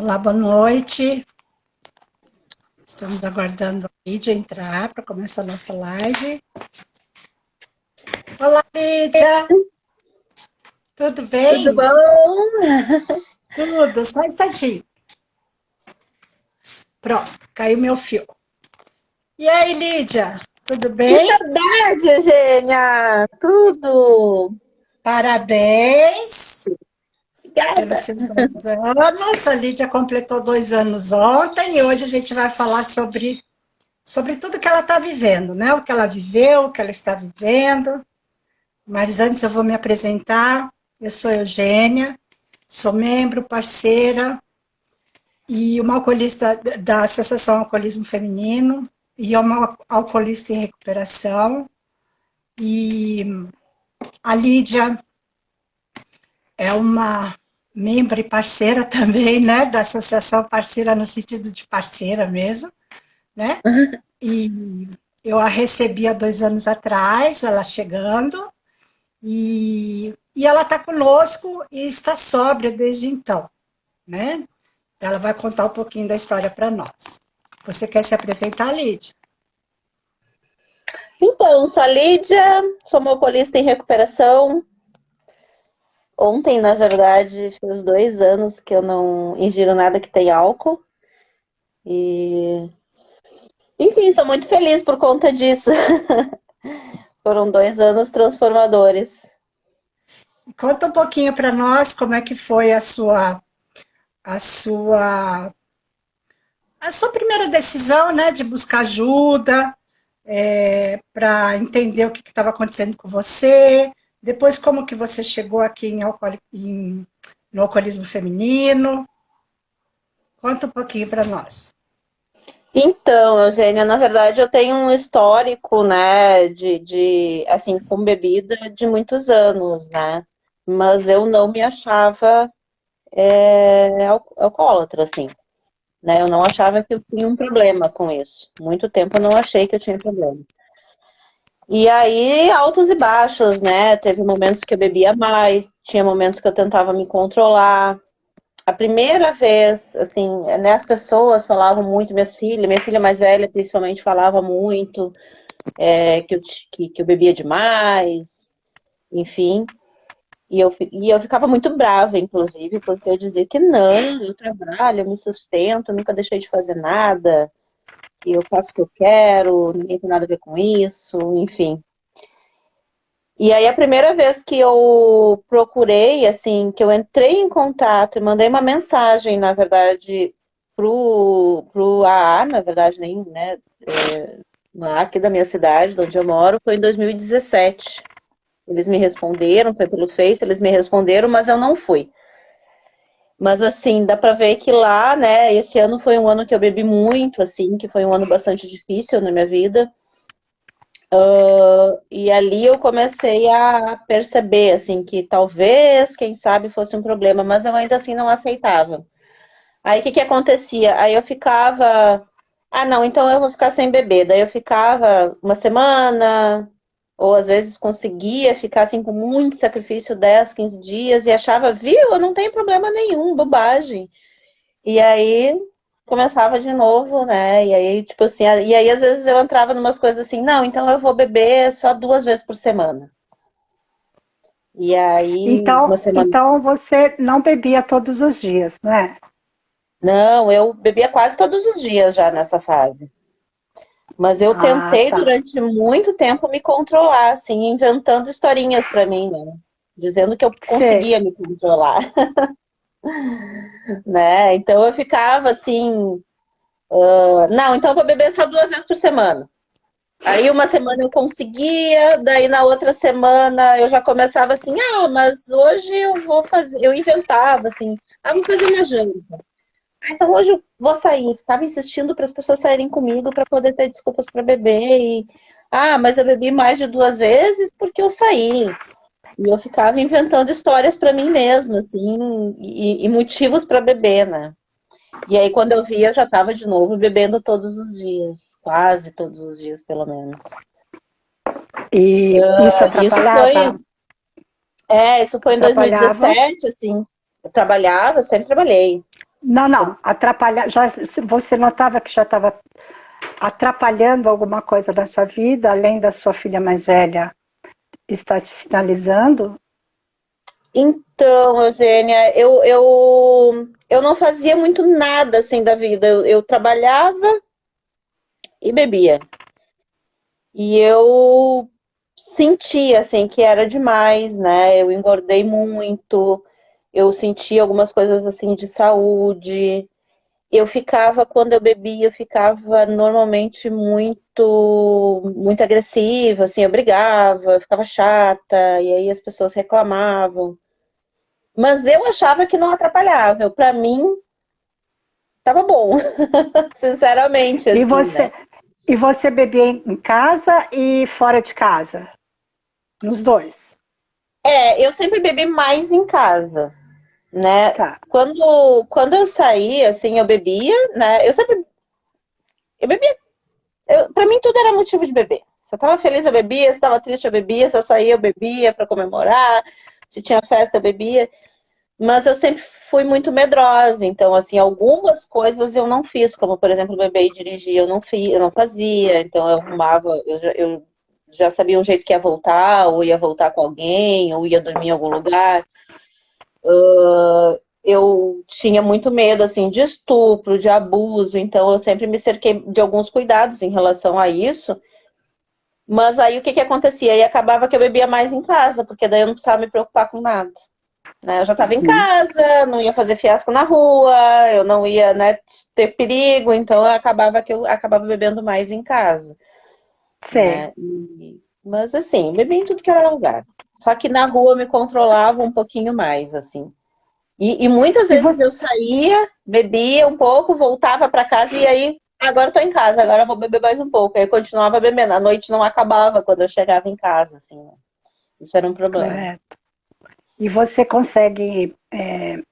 Olá, boa noite. Estamos aguardando a Lídia entrar para começar a nossa live. Olá, Lídia! Tudo Tudo bem? bom? Tudo, só um instantinho. Pronto, caiu meu fio. E aí, Lídia? Tudo Que bem? saudade, Eugênia! Tudo! Parabéns pelos Obrigada! seus 2 anos. A Lídia completou 2 anos ontem e hoje a gente vai falar sobre tudo que ela está vivendo, né? O que ela viveu, o que ela está vivendo. Mas antes eu vou me apresentar. Eu sou Eugênia, sou membro, parceira e uma alcoolista da Associação Alcoolismo Feminino e uma alcoolista em recuperação. E a Lídia é uma membro e parceira também, né, da associação, parceira no sentido de parceira mesmo, né? E eu a recebi há 2 anos atrás, ela chegando, e ela está conosco e está sóbria desde então, né? Ela vai contar um pouquinho da história para nós. Você quer se apresentar, Lídia? Então, sou a Lídia, sou uma alcoolista em recuperação. Ontem, na verdade, fez 2 anos que eu não ingiro nada que tem álcool. E, enfim, sou muito feliz por conta disso. Foram 2 anos transformadores. Conta um pouquinho para nós como é que foi a sua a sua primeira decisão, né, de buscar ajuda, para entender o que estava acontecendo com você. Depois, como que você chegou aqui no alcoolismo feminino. Conta um pouquinho para nós. Então, Eugênia, na verdade eu tenho um histórico, né, assim, com bebida de muitos anos, né? Mas eu não me achava alcoólatra, assim, né? Eu não achava que eu tinha um problema com isso. Muito tempo eu não achei que eu tinha problema. E aí, altos e baixos, né? Teve momentos que eu bebia mais, tinha momentos que eu tentava me controlar. A primeira vez, assim, né, as pessoas falavam muito, minha filha mais velha principalmente falava muito, que eu bebia demais, enfim. E eu ficava muito brava, inclusive, porque eu dizia que não, eu trabalho, eu me sustento, nunca deixei de fazer nada, e eu faço o que eu quero, ninguém tem nada a ver com isso, enfim. E aí a primeira vez que eu procurei, assim, que eu entrei em contato e mandei uma mensagem, na verdade, pro AA, na verdade, nem, né, lá aqui da minha cidade, de onde eu moro, foi em 2017. Eles me responderam, foi pelo Face, eles me responderam, mas eu não fui. Mas assim, dá pra ver que lá, né, esse ano foi um ano que eu bebi muito, assim, que foi um ano bastante difícil na minha vida. E ali eu comecei a perceber, assim, que talvez, quem sabe, fosse um problema, mas eu ainda assim não aceitava. Aí o que que acontecia? Aí eu ficava, ah, não, então eu vou ficar sem beber. Daí eu ficava uma semana, ou às vezes conseguia ficar assim com muito sacrifício 10, 15 dias e achava, viu, eu não tenho problema nenhum, bobagem. E aí começava de novo, né? E aí, tipo assim, e aí às vezes eu entrava numas coisas assim, não, então eu vou beber só 2 vezes por semana. E aí, Então, uma semana. então você não bebia todos os dias, né? Não, eu bebia quase todos os dias já nessa fase. Mas eu Ah, tentei tá. durante muito tempo me controlar, assim, inventando historinhas pra mim, né? Dizendo que eu Sei. conseguia me controlar, né? Então eu ficava assim, não, então eu vou beber só 2 vezes por semana. Aí uma semana eu conseguia, daí na outra semana eu já começava assim, ah, mas hoje eu vou fazer, eu inventava assim, ah, vou fazer uma janta. Ah, então hoje eu vou sair. Ficava insistindo para as pessoas saírem comigo para poder ter desculpas para beber e ah, mas eu bebi mais de 2 vezes porque eu saí. E eu ficava inventando histórias para mim mesma, assim, e motivos para beber, né? E aí, quando eu via, eu já estava de novo bebendo todos os dias, quase todos os dias, pelo menos. E isso Isso atrapalhava? foi, isso foi em Atrapalhava? 2017, assim. Eu trabalhava, eu sempre trabalhei. Não, não, atrapalhar. Já, você notava que já estava atrapalhando alguma coisa na sua vida, além da sua filha mais velha estar te sinalizando? Então, Eugênia, eu não fazia muito nada assim da vida. Eu trabalhava e bebia. E eu sentia assim que era demais, né? Eu engordei muito, eu sentia algumas coisas assim de saúde. Eu ficava, quando eu bebia, eu ficava normalmente muito agressiva, assim, eu brigava, eu ficava chata, e aí as pessoas reclamavam. Mas eu achava que não atrapalhava. Para mim, tava bom, sinceramente, E assim, né? você, e você bebia em casa e fora de casa? Nos dois? É, eu sempre bebi mais em casa, né? Tá. Quando eu saía, assim, eu bebia, né? Eu bebia, pra mim tudo era motivo de beber. Se eu tava feliz, eu bebia, se tava triste, eu bebia, se eu saía, eu bebia pra comemorar, se tinha festa, eu bebia. Mas eu sempre fui muito medrosa, então, assim, algumas coisas eu não fiz, como, por exemplo, beber e dirigir, eu não fiz, eu não fazia, então eu arrumava, eu já sabia um jeito que ia voltar, ou ia voltar com alguém, ou ia dormir em algum lugar. Eu tinha muito medo, assim, de estupro, de abuso, então eu sempre me cerquei de alguns cuidados em relação a isso. Mas aí o que que acontecia? Aí acabava que eu bebia mais em casa, porque daí eu não precisava me preocupar com nada, né? Eu já estava em Uhum. casa, não ia fazer fiasco na rua, eu não ia, né, ter perigo, então eu acabava bebendo mais em casa, Sei. né? Mas assim, bebia em tudo que era lugar. Só que na rua eu me controlava um pouquinho mais, assim. E muitas E vezes você, eu saía, bebia um pouco, voltava para casa e aí, agora eu tô em casa, agora eu vou beber mais um pouco. Aí eu continuava bebendo. A noite não acabava quando eu chegava em casa, assim, né? Isso era um problema. correto. E você consegue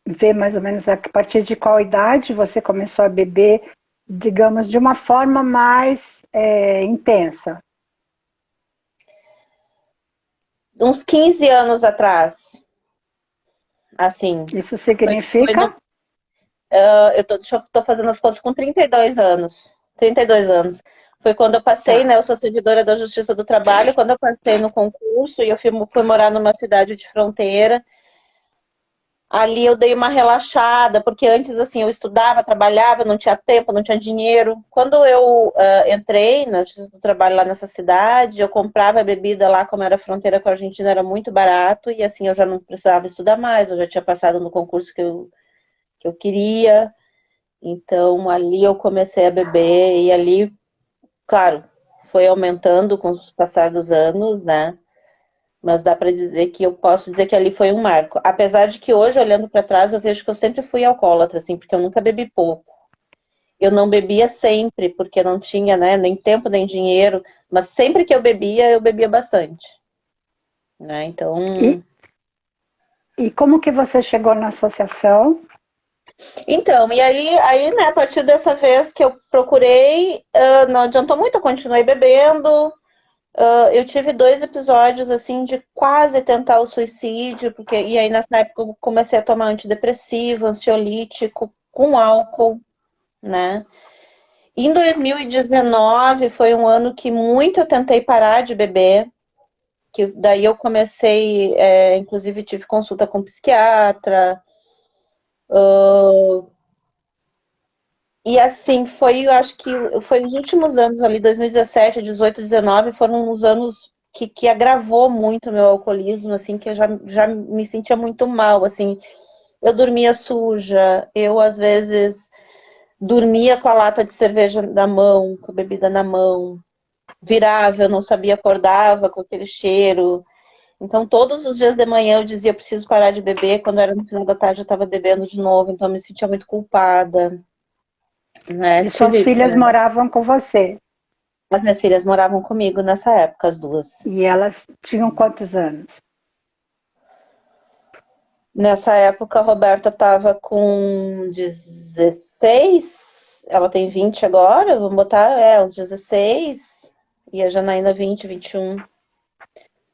ver mais ou menos a partir de qual idade você começou a beber, digamos, de uma forma mais intensa? Uns 15 anos atrás, assim, Isso foi no, significa? tô fazendo as contas com 32 anos. 32 anos. Foi quando eu passei, Tá. né? Eu sou servidora da Justiça do Trabalho, quando eu passei no concurso e eu fui morar numa cidade de fronteira. Ali eu dei uma relaxada, porque antes, assim, eu estudava, trabalhava, não tinha tempo, não tinha dinheiro. Quando eu entrei na Justiça do Trabalho lá nessa cidade, eu comprava bebida lá, como era fronteira com a Argentina, era muito barato, e assim, eu já não precisava estudar mais, eu já tinha passado no concurso que eu queria. Então, ali eu comecei a beber, e ali, claro, foi aumentando com o passar dos anos, né? Mas dá para dizer que eu posso dizer que ali foi um marco. Apesar de que hoje, olhando para trás, eu vejo que eu sempre fui alcoólatra, assim, porque eu nunca bebi pouco. Eu não bebia sempre, porque não tinha, né, nem tempo nem dinheiro, mas sempre que eu bebia bastante, né? E, e como que você chegou na associação? E aí, né, a partir dessa vez que eu procurei, não adiantou muito, eu continuei bebendo. Eu tive dois episódios assim de quase tentar o suicídio, porque e aí nessa época eu comecei a tomar antidepressivo, ansiolítico com álcool, né? Em 2019 foi um ano que muito eu tentei parar de beber, que daí eu comecei, inclusive tive consulta com psiquiatra, e assim foi, eu acho que foi os últimos anos ali, 2017, 18, 19, foram os anos que agravou muito o meu alcoolismo, assim, que eu já me sentia muito mal, assim. Eu dormia suja, eu às vezes dormia com a lata de cerveja na mão, com a bebida na mão, virava, eu não sabia, acordava com aquele cheiro. Então, todos os dias de manhã eu dizia, eu preciso parar de beber. Quando era no final da tarde, eu estava bebendo de novo, então eu me sentia muito culpada, né? E suas filhas moravam com você? As minhas filhas moravam comigo nessa época, as duas. E elas tinham quantos anos? Nessa época, a Roberta estava com 16, ela tem 20 agora, vamos botar, uns 16, e a Janaína 20, 21,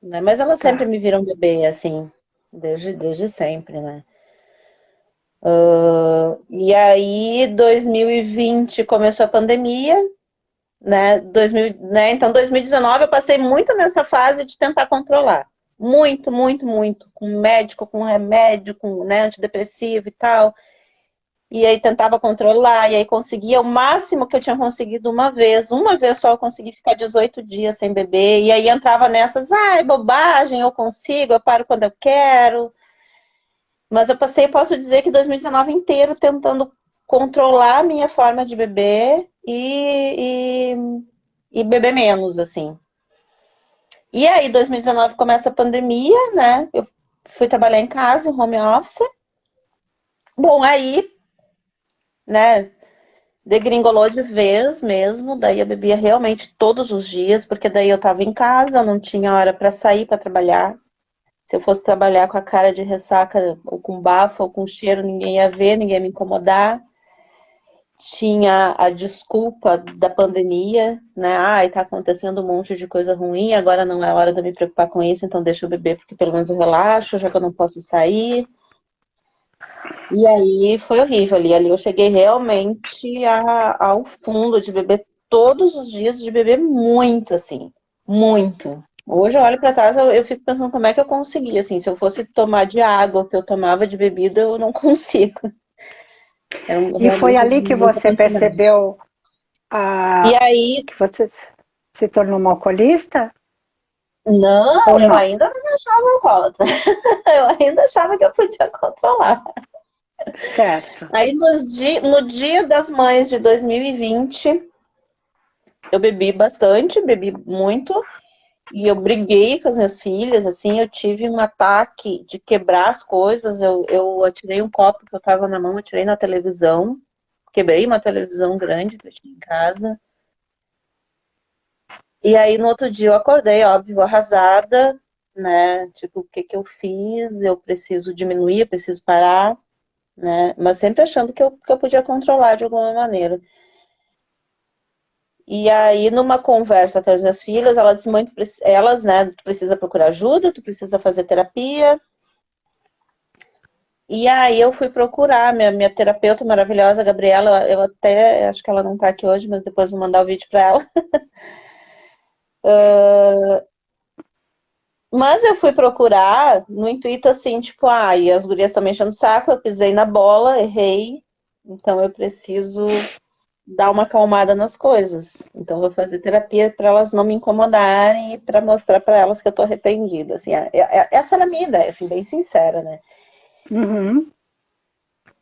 né? Mas elas sempre Tá. me viram bebê, assim, desde sempre, né? E aí, 2020 começou a pandemia, né? Então, 2019 eu passei muito nessa fase de tentar controlar. Muito, muito, muito. Com médico, com remédio, com, né, antidepressivo e tal. E aí tentava controlar, e aí conseguia o máximo que eu tinha conseguido uma vez. Uma vez só eu consegui ficar 18 dias sem beber. E aí entrava nessas, é bobagem, eu consigo, eu paro quando eu quero. Mas eu passei, posso dizer que 2019 inteiro tentando controlar a minha forma de beber e beber menos, assim. E aí, 2019 começa a pandemia, né? Eu fui trabalhar em casa, em home office. Bom, aí, né, degringolou de vez mesmo. Daí eu bebia realmente todos os dias, porque daí eu tava em casa, não tinha hora para sair para trabalhar. Se eu fosse trabalhar com a cara de ressaca, ou com bafo, ou com cheiro, ninguém ia ver, ninguém ia me incomodar. Tinha a desculpa da pandemia, né? Ai, tá acontecendo um monte de coisa ruim, agora não é hora de eu me preocupar com isso, então deixa eu beber, porque pelo menos eu relaxo, já que eu não posso sair. E aí foi horrível ali. Ali eu cheguei realmente ao fundo de beber todos os dias, de beber muito, assim. Muito. Hoje eu olho pra trás, eu fico pensando como é que eu consegui, assim. Se eu fosse tomar de água, o que eu tomava de bebida, eu não consigo. Era E foi realmente ali que muita você quantidade. percebeu E aí, que você se tornou uma alcoolista? não, Ou eu não? ainda não me achava alcoólatra. Eu ainda achava que eu podia controlar. Certo. Aí no dia das mães de 2020, eu bebi bastante, bebi muito, e eu briguei com as minhas filhas, assim, eu tive um ataque de quebrar as coisas, eu atirei um copo que eu tava na mão, atirei na televisão, quebrei uma televisão grande que eu tinha em casa, e aí no outro dia eu acordei, óbvio, arrasada, né, tipo, o que que eu fiz, eu preciso diminuir, eu preciso parar, né, mas sempre achando que eu podia controlar de alguma maneira. E aí, numa conversa com as minhas filhas, elas disse muito, elas, né, tu precisa procurar ajuda, tu precisa fazer terapia. E aí eu fui procurar minha terapeuta maravilhosa, Gabriela, eu até acho que ela não tá aqui hoje, mas depois vou mandar o vídeo para ela. Mas eu fui procurar no intuito assim, tipo, e as gurias estão me enchendo o saco, eu pisei na bola, errei, então eu preciso dar uma acalmada nas coisas. Então vou fazer terapia para elas não me incomodarem e para mostrar para elas que eu tô arrependida, assim. Essa era a minha ideia, assim, bem sincera, né? Uhum.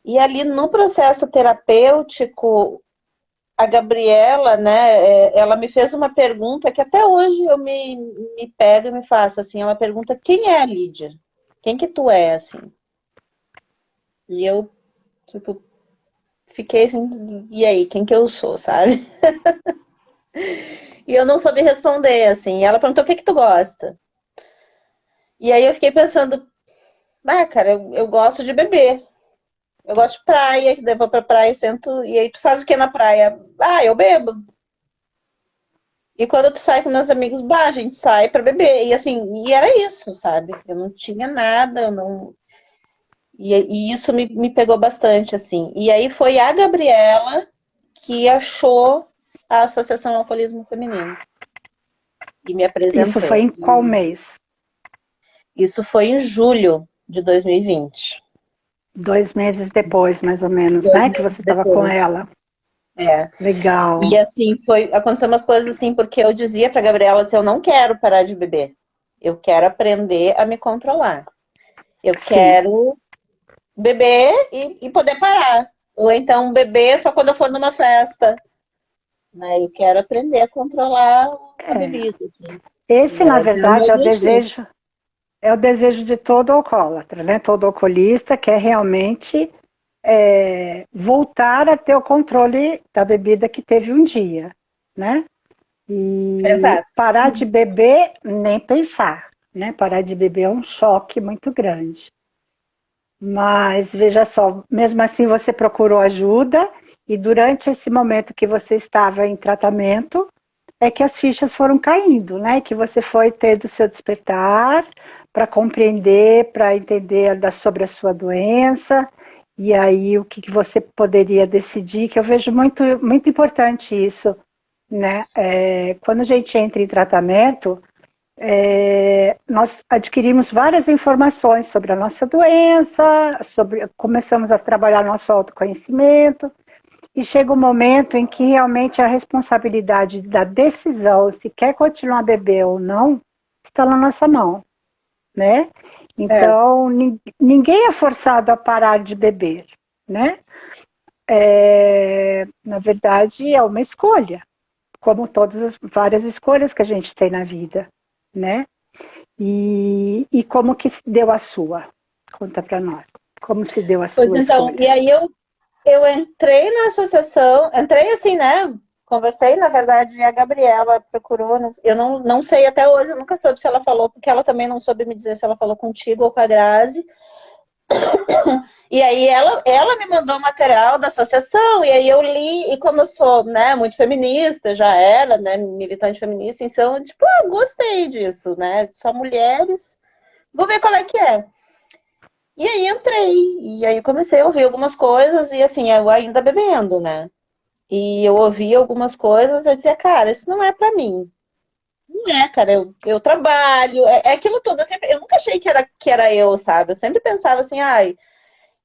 E ali no processo terapêutico, a Gabriela, né, ela me fez uma pergunta que até hoje eu me pego e me faço, assim, ela pergunta: quem é a Lídia? Quem que tu é, assim? E eu, tipo, fiquei assim, e aí, quem que eu sou, sabe? E eu não soube responder, assim. Ela perguntou: o que que tu gosta? E aí eu fiquei pensando, cara, eu gosto de beber. Eu gosto de praia, que daí eu vou pra praia e sento. E aí tu faz o que na praia? Eu bebo. E quando tu sai com meus amigos, a gente sai pra beber. E assim, e era isso, sabe? Eu não tinha nada, eu não. E isso me pegou bastante, assim. E aí foi a Gabriela que achou a Associação Alcoolismo Feminino e me Isso foi apresentou. em qual mês? Isso foi em julho de 2020. 2 meses depois, mais ou menos, Dois né? Que meses você estava com depois. ela. É. E Legal. assim, aconteceu umas coisas assim, porque eu dizia pra Gabriela assim, eu não quero parar de beber. Eu quero aprender a me controlar. Eu Sim. quero beber e poder parar. Ou então beber só quando eu for numa festa. Né? Eu quero aprender a controlar a É. bebida, assim. Esse, na Esse é o meu verdade, objetivo. é o desejo de todo alcoólatra, né? Todo alcoolista quer realmente voltar a ter o controle da bebida que teve um dia, né? E Exato. parar de beber, nem pensar, né? Parar de beber é um choque muito grande. Mas veja só, mesmo assim você procurou ajuda e durante esse momento que você estava em tratamento é que as fichas foram caindo, né? Que você foi tendo seu despertar para compreender, para entender sobre a sua doença E aí o que você poderia decidir, que eu vejo muito, muito importante isso, né? Quando a gente entra em tratamento, nós adquirimos várias informações sobre a nossa doença, começamos a trabalhar nosso autoconhecimento, e chega um momento em que realmente a responsabilidade da decisão, se quer continuar a beber ou não, está na nossa mão, né? Então, ninguém é forçado a parar de beber, né? Na verdade, é uma escolha, como todas as várias escolhas que a gente tem na vida, né? E como que se deu a sua? Conta para nós. Como se deu a Pois sua então, e escolha? aí eu entrei na associação, entrei assim, né? Conversei, na verdade, a Gabriela procurou, eu não sei até hoje, eu nunca soube se ela falou, porque ela também não soube me dizer se ela falou contigo ou com a Grazi. E aí ela me mandou o material da associação, e aí eu li, e como eu sou, né, muito feminista, já era, né, militante feminista, então, tipo, gostei disso, né? Só mulheres, vou ver qual é que é. E aí entrei, e aí comecei a ouvir algumas coisas, e assim, eu ainda bebendo, né? E eu ouvia algumas coisas, eu dizia, cara, isso não é pra mim. Não é, cara, eu trabalho, é aquilo tudo. Eu nunca achei que era eu, sabe? Eu sempre pensava assim, ai,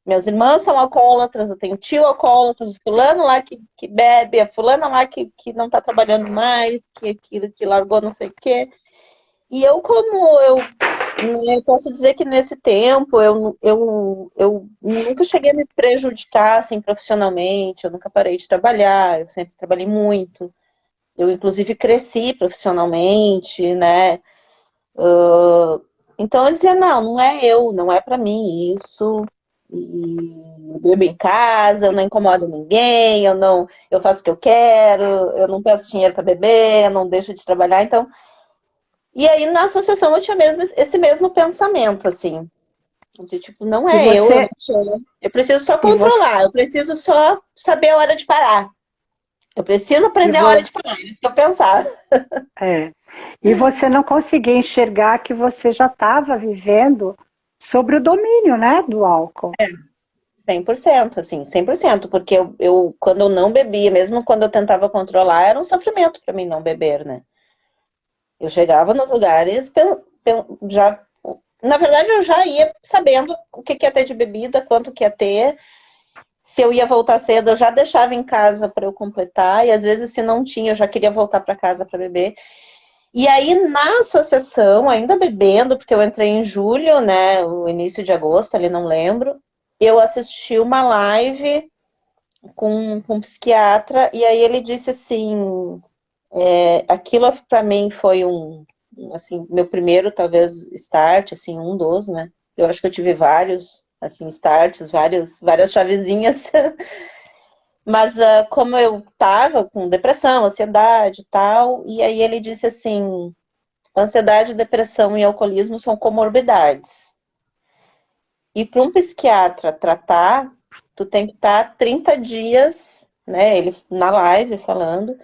minhas irmãs são alcoólatras, eu tenho tio alcoólatra, o fulano lá que bebe, a fulana lá que não tá trabalhando mais, que largou não sei o quê. E eu posso dizer que nesse tempo eu nunca cheguei a me prejudicar assim, profissionalmente, eu nunca parei de trabalhar, eu sempre trabalhei muito. Eu, inclusive, cresci profissionalmente, né? Então eu dizia, não é eu, não é para mim isso. E eu bebo em casa, eu não incomodo ninguém, eu faço o que eu quero, eu não peço dinheiro para beber, eu não deixo de trabalhar, então. E aí na associação eu tinha mesmo esse mesmo pensamento, assim, de tipo, não E é eu não você, sou. Eu preciso só e você, controlar, eu preciso só saber a hora de parar. Eu preciso e aprender a hora vo, de parar, é isso que eu pensava. é, e você não conseguia enxergar que você já estava vivendo sobre o domínio, né, do álcool. 100%, assim, 100%, porque quando eu não bebia, mesmo quando eu tentava controlar, era um sofrimento para mim não beber, né? Eu chegava nos lugares, já, na verdade, eu já ia sabendo o que ia ter de bebida, quanto que ia ter, se eu ia voltar cedo, eu já deixava em casa para eu completar, e às vezes, se não tinha, eu já queria voltar para casa para beber. E aí, na associação, ainda bebendo, porque eu entrei em julho, né, o início de agosto, ali não lembro, eu assisti uma live com um psiquiatra, e aí ele disse assim, aquilo para mim foi assim, meu primeiro, talvez, start, assim, um dos, né? Eu acho que eu tive vários, assim, starts, várias chavezinhas. Mas como eu tava com depressão, ansiedade e tal, e aí ele disse assim, ansiedade, depressão e alcoolismo são comorbidades. E para um psiquiatra tratar, tu tem que estar 30 dias, né? Ele na live falando,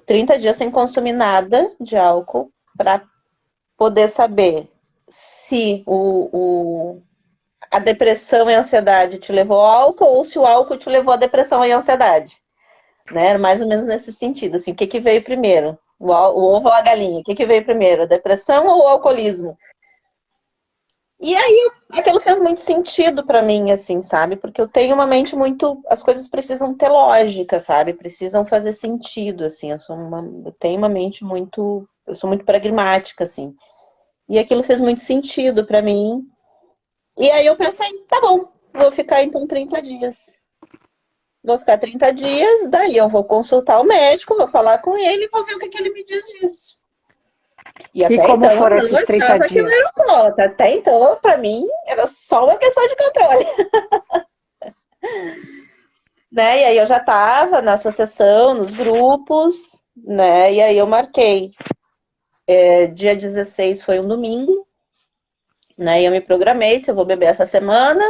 30 dias sem consumir nada de álcool para poder saber se a depressão e a ansiedade te levou ao álcool ou se o álcool te levou à depressão e à ansiedade. Né? Mais ou menos nesse sentido. Assim, o que veio primeiro? O ovo ou a galinha? O que veio primeiro? A depressão ou o alcoolismo? E aí aquilo fez muito sentido para mim, assim, sabe? Porque eu tenho uma mente muito. As coisas precisam ter lógica, sabe? Precisam fazer sentido, assim. Eu tenho uma mente muito. Eu sou muito pragmática, assim. E aquilo fez muito sentido para mim. E aí eu pensei, tá bom, vou ficar então 30 dias. Vou ficar 30 dias, daí eu vou consultar o médico, vou falar com ele e vou ver o que ele me diz disso. E E até como então eu foram não esses 30 achava que eu dias? era alcoólatra. Até então, para mim, era só uma questão de controle. Né? E aí eu já estava na associação, nos grupos, né? E aí eu marquei. Dia 16 foi um domingo, né? E eu me programei se eu vou beber essa semana.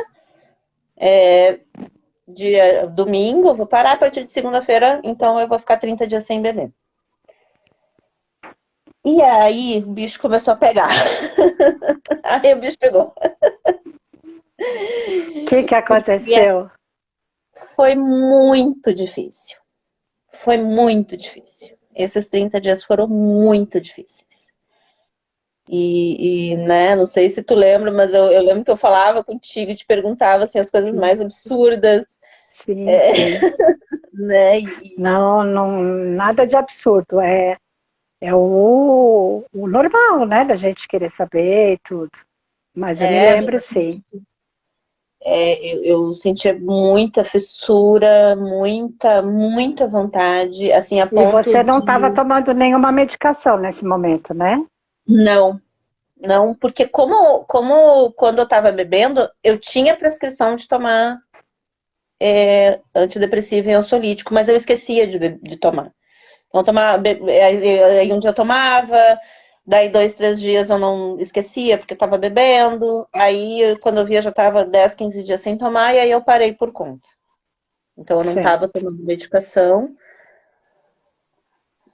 Dia domingo, eu vou parar a partir de segunda-feira, então eu vou ficar 30 dias sem beber. E aí o bicho começou a pegar. Aí o bicho pegou. Que Porque aconteceu? foi muito difícil. Foi muito difícil. Esses 30 dias foram muito difíceis. Né, não sei se tu lembra, mas eu lembro que eu falava contigo e te perguntava assim, as coisas Sim, mais absurdas, sim, sim. né? Não, não, nada de absurdo. É o normal, né? Da gente querer saber e tudo. Mas eu me Mas lembro, assim, sim. tipo, eu sentia muita fissura, muita vontade, assim, a E ponto você não estava de tomando nenhuma medicação nesse momento, né? não, não, porque como quando eu estava bebendo, eu tinha prescrição de tomar antidepressivo e ansiolítico, mas eu esquecia de tomar. Então, aí um dia eu tomava, daí 2, 3 dias eu não esquecia porque eu estava bebendo, aí quando eu via já estava 10, 15 dias sem tomar, e aí eu parei por conta. Então eu não estava Certo. tomando medicação.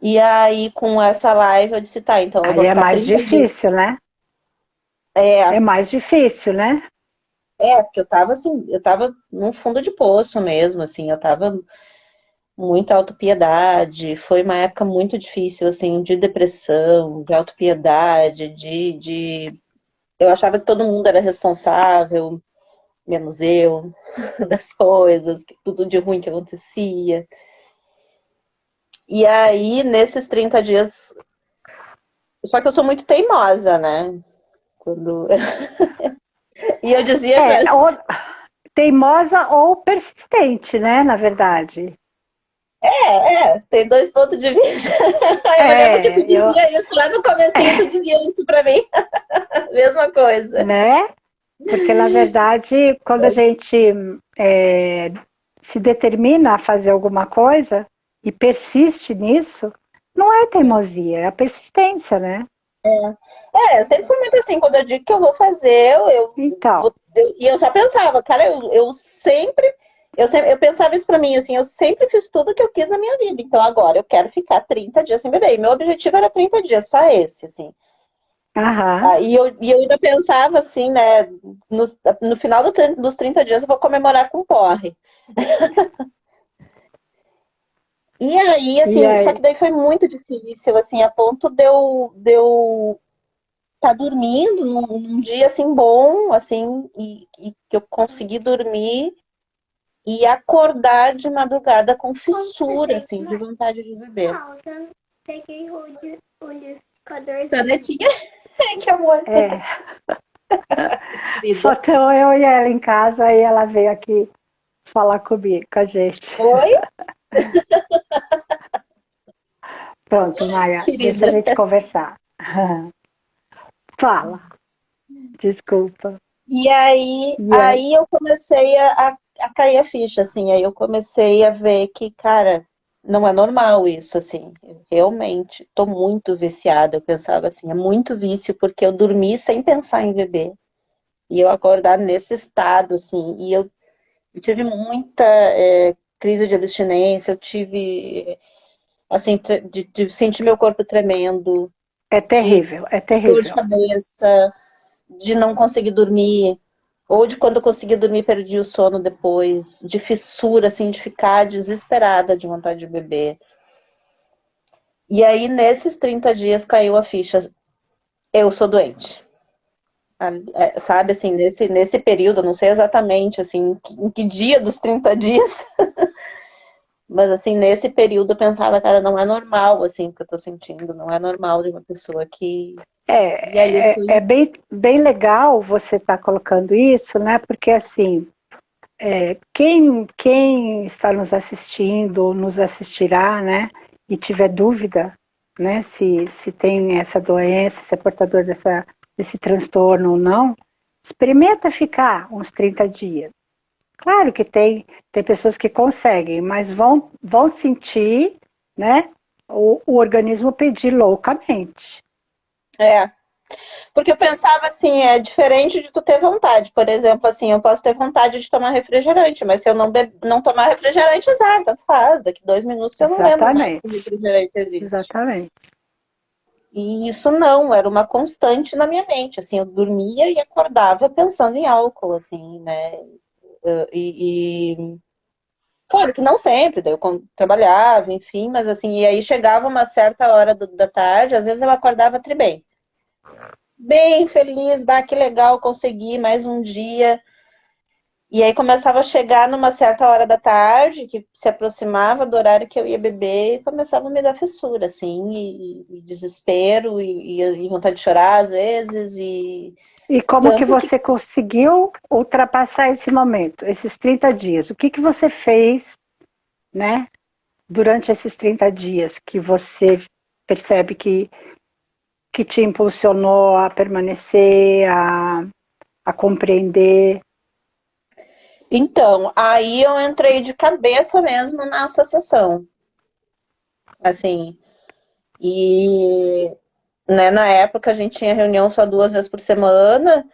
E aí com essa live eu disse, tá, então eu Aí vou é ficar mais 30 dias. difícil, né? É, É mais difícil, né? porque eu tava assim, eu tava no fundo de poço mesmo, assim, eu tava muita autopiedade, foi uma época muito difícil, assim, de depressão, de autopiedade, eu achava que todo mundo era responsável, menos eu, das coisas, que tudo de ruim que acontecia. E aí, nesses 30 dias. Só que eu sou muito teimosa, né? Quando... E eu dizia pra. Ou teimosa ou persistente, né? Na verdade. Tem dois pontos de vista. Eu me lembro que tu Eu, dizia isso lá no comecinho, tu dizia isso pra mim. Mesma coisa. né? Porque, na verdade, quando a gente é, se determina a fazer alguma coisa e persiste nisso, não é teimosia, é a persistência, né? Eu sempre fui muito assim, quando eu digo que eu vou fazer, Então, e eu já pensava, cara, eu pensava isso pra mim, assim, eu sempre fiz tudo o que eu quis na minha vida, então agora eu quero ficar 30 dias sem beber. E meu objetivo era 30 dias, só esse, assim. aham. E eu ainda pensava assim, né, no final dos 30 dias eu vou comemorar com porre. E aí, E assim, só que aí? daí foi muito difícil, assim, a ponto de eu estar dormindo num dia assim bom, assim, e que eu consegui dormir e acordar de madrugada com fissura, assim, de vontade de beber. Peguei o liquidificador. Canetinha, que amor, É, só querida. tenho eu e ela em casa e ela veio aqui falar comigo, com a gente. Oi, Pronto, Maia, deixa a querida. gente conversar. Fala, desculpa. E aí, E aí? aí eu comecei a cair a ficha, assim, aí eu comecei a ver que, cara, não é normal isso, assim, eu realmente tô muito viciada, eu pensava assim, é muito vício, porque eu dormi sem pensar em beber, e eu acordar nesse estado, assim, eu tive muita crise de abstinência, eu tive, assim, de sentir meu corpo tremendo, de É dor de terrível. cabeça, de não conseguir dormir, ou de quando eu conseguia dormir, perdi o sono depois, de fissura, assim, de ficar desesperada de vontade de beber. E aí, nesses 30 dias, caiu a ficha. Eu sou doente. Sabe, assim, nesse período, eu não sei exatamente, assim, em que dia dos 30 dias, mas, assim, nesse período eu pensava, cara, não é normal, assim, o que eu tô sentindo, não é normal de uma pessoa que... E aí eu É fui... bem, bem legal você estar colocando isso, né? Porque assim, quem está nos assistindo ou nos assistirá, né? E tiver dúvida, né? Se tem essa doença, se é portador desse transtorno ou não, experimenta ficar uns 30 dias. Claro que tem pessoas que conseguem, mas vão sentir, né? O organismo pedir loucamente. É, porque eu pensava assim, é diferente de tu ter vontade. Por exemplo, assim, eu posso ter vontade de tomar refrigerante, mas se eu não tomar refrigerante, azar, tanto faz. Daqui 2 minutos eu não lembro mais que Exatamente. refrigerante existe. Exatamente. E isso não, era uma constante na minha mente, assim, eu dormia e acordava pensando em álcool, assim, né? E claro que não sempre, daí eu trabalhava, enfim, mas assim, e aí chegava uma certa hora da tarde, às vezes eu acordava tri bem. Bem feliz, bah, que legal, consegui mais um dia. E aí começava a chegar numa certa hora da tarde, que se aproximava do horário que eu ia beber, e começava a me dar fissura, assim, e desespero, e vontade de chorar às vezes, e E como que tanto que você conseguiu ultrapassar esse momento, esses 30 dias? O que que você fez, né, durante esses 30 dias que você percebe que te impulsionou a permanecer, a compreender? então, aí eu entrei de cabeça mesmo na associação, assim, e né, na época a gente tinha reunião só 2 vezes por semana,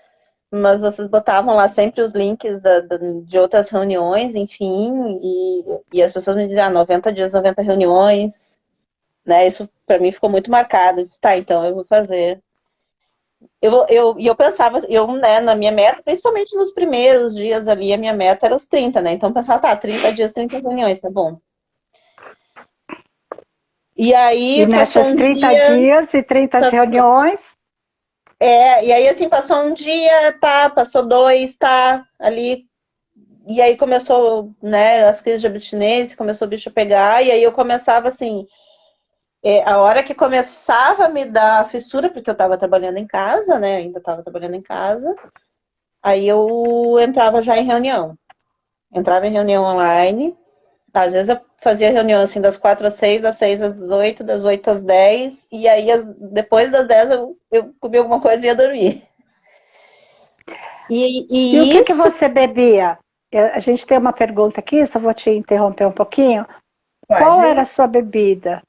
mas vocês botavam lá sempre os links de outras reuniões, enfim, e as pessoas me diziam, 90 dias, 90 reuniões, né, isso para mim ficou muito marcado, eu disse, tá, então eu vou fazer. E eu pensava, né, na minha meta, principalmente nos primeiros dias ali, a minha meta era os 30, né? Então eu pensava, tá, 30 dias, 30 reuniões, tá bom. E E aí passou nessas um 30 dia, dias e 30 passou, reuniões, e aí assim, passou um dia, tá, passou dois, tá, ali. E aí começou, né, as crises de abstinência, começou o bicho a pegar, e aí eu começava assim, a hora que começava a me dar fissura, porque eu tava trabalhando em casa, né, ainda tava trabalhando em casa, aí eu entrava já em reunião. Entrava em reunião online. Às vezes eu fazia reunião assim das 4 às 6, das 6 às 8, das 8 às 10. E aí depois das 10 eu comia alguma coisa e ia dormir. e o E que isso você bebia? A gente tem uma pergunta aqui, só vou te interromper um pouquinho. Qual era a pode. sua bebida?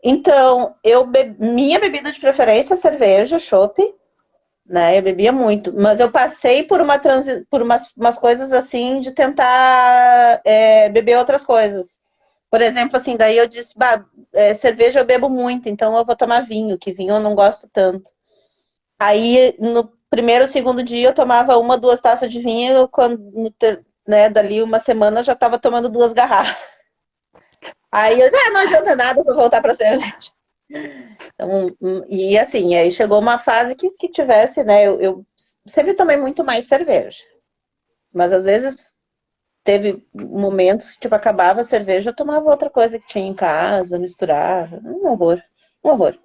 Então, minha bebida de preferência é cerveja, chopp, né? Eu bebia muito, mas eu passei por umas coisas assim de tentar beber outras coisas. Por exemplo, assim, daí eu disse, bah, cerveja eu bebo muito, então eu vou tomar vinho, que vinho eu não gosto tanto. Aí, no primeiro, segundo dia, eu tomava 1, 2 taças de vinho, né, dali uma semana eu já estava tomando 2 garrafas. Aí eu disse, não adianta nada, eu vou voltar para cerveja. Então, e assim, aí chegou uma fase que tivesse, né, eu sempre tomei muito mais cerveja. Mas às vezes teve momentos que, tipo, acabava a cerveja, eu tomava outra coisa que tinha em casa, misturava. Um horror. Um horror.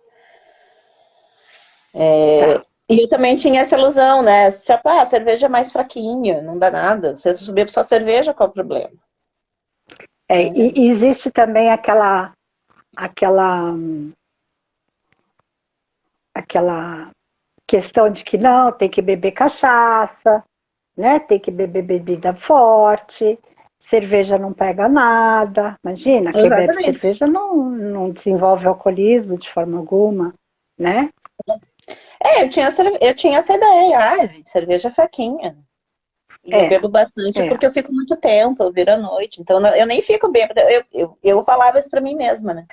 Tá. E eu também tinha essa ilusão, né? Tipo, a cerveja é mais fraquinha, não dá nada. Se eu subir só cerveja, qual é o problema? E existe também aquela, aquela questão de que não, tem que beber cachaça, né? Tem que beber bebida forte, cerveja não pega nada. Imagina, quem bebe Exatamente. cerveja não desenvolve alcoolismo de forma alguma, né? Eu tinha essa ideia. Cerveja é fraquinha. E eu É, bebo bastante é. porque eu fico muito tempo, eu viro à noite. Então eu nem fico bêbada. Eu falava isso pra mim mesma, né?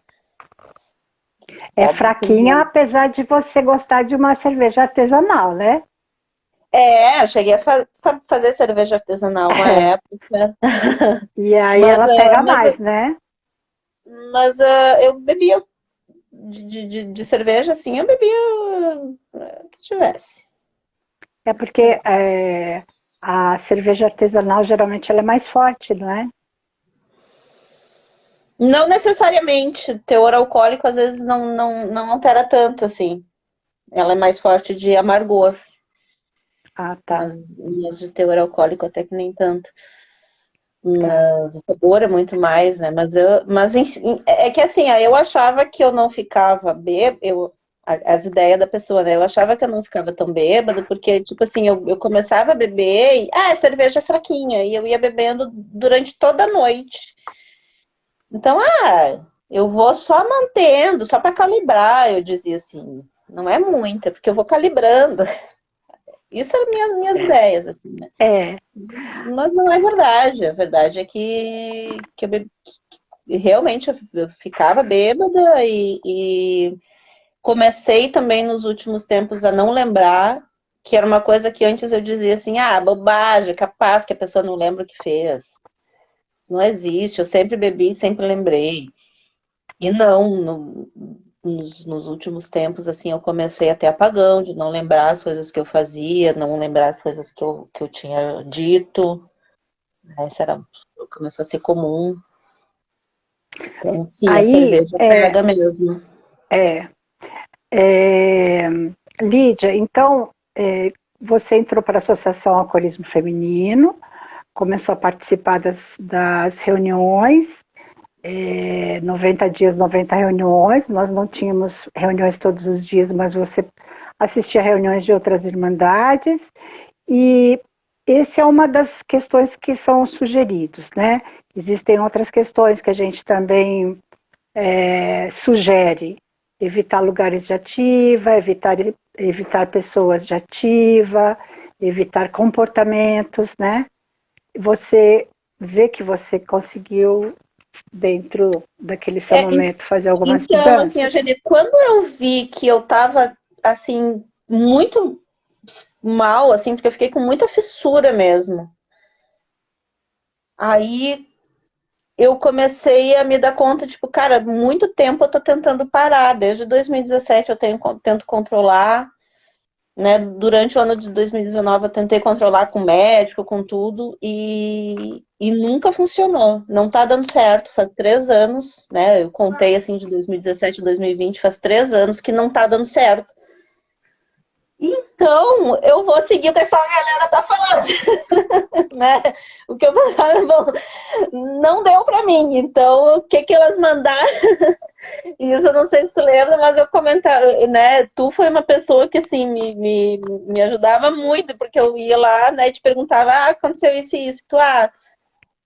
É Óbvio que fraquinha, apesar de você gostar de uma cerveja artesanal, né? eu cheguei a fazer cerveja artesanal uma época, E aí mas, ela pega mais, né? eu bebia de cerveja, assim, eu bebia o que tivesse. É porque a cerveja artesanal geralmente ela é mais forte, não é? Não necessariamente, teor alcoólico às vezes não altera tanto, assim. Ela é mais forte de amargor, Ah, tá, mas de teor alcoólico até que nem tanto. tá. Mas o sabor é muito mais, né? Mas enfim, é que assim, aí eu achava que eu não ficava bêbada, as ideias da pessoa, né? Eu achava que eu não ficava tão bêbada, porque, tipo assim, eu começava a beber e, cerveja é fraquinha, e eu ia bebendo durante toda a noite. Então, eu vou só mantendo, só para calibrar, eu dizia assim, não é muita, porque eu vou calibrando. Isso eram minhas ideias, assim, né? É, Mas não é verdade. A verdade é que eu bebi. realmente eu ficava bêbada e comecei também nos últimos tempos a não lembrar, que era uma coisa que antes eu dizia assim, bobagem, capaz que a pessoa não lembra o que fez. Não existe, eu sempre bebi, sempre lembrei. E não, nos últimos tempos, assim, eu comecei a ter apagão, de não lembrar as coisas que eu fazia, não lembrar as coisas que eu tinha dito. Isso começou a ser comum. Então, sim, a Aí, cerveja pega mesmo. Lídia, então, você entrou para a Associação Alcoolismo Feminino, começou a participar das reuniões, 90 dias, 90 reuniões. Nós não tínhamos reuniões todos os dias, mas você assistia a reuniões de outras irmandades, e essa é uma das questões que são sugeridos, né? Existem outras questões que a gente também sugere: evitar lugares de ativa, evitar pessoas de ativa, evitar comportamentos, né? Você vê que você conseguiu, dentro daquele seu momento, fazer algumas mudanças? Assim, Eugênia, quando eu vi que eu tava, assim, muito mal, assim, porque eu fiquei com muita fissura mesmo, aí eu comecei a me dar conta, tipo, cara, muito tempo eu tô tentando parar. Desde 2017 eu tento controlar, né? Durante o ano de 2019 eu tentei controlar com médico, com tudo, e nunca funcionou. Não tá dando certo. Faz 3 anos, né? Eu contei assim de 2017 a 2020, faz 3 anos que não tá dando certo. Então, eu vou seguir o que essa galera tá falando, né? O que eu falava, bom, não deu pra mim. Então, o que elas mandaram? Isso eu não sei se tu lembra, mas eu comentava, né? Tu foi uma pessoa que, assim, me ajudava muito, porque eu ia lá, né, e te perguntava, aconteceu isso e isso. Tu,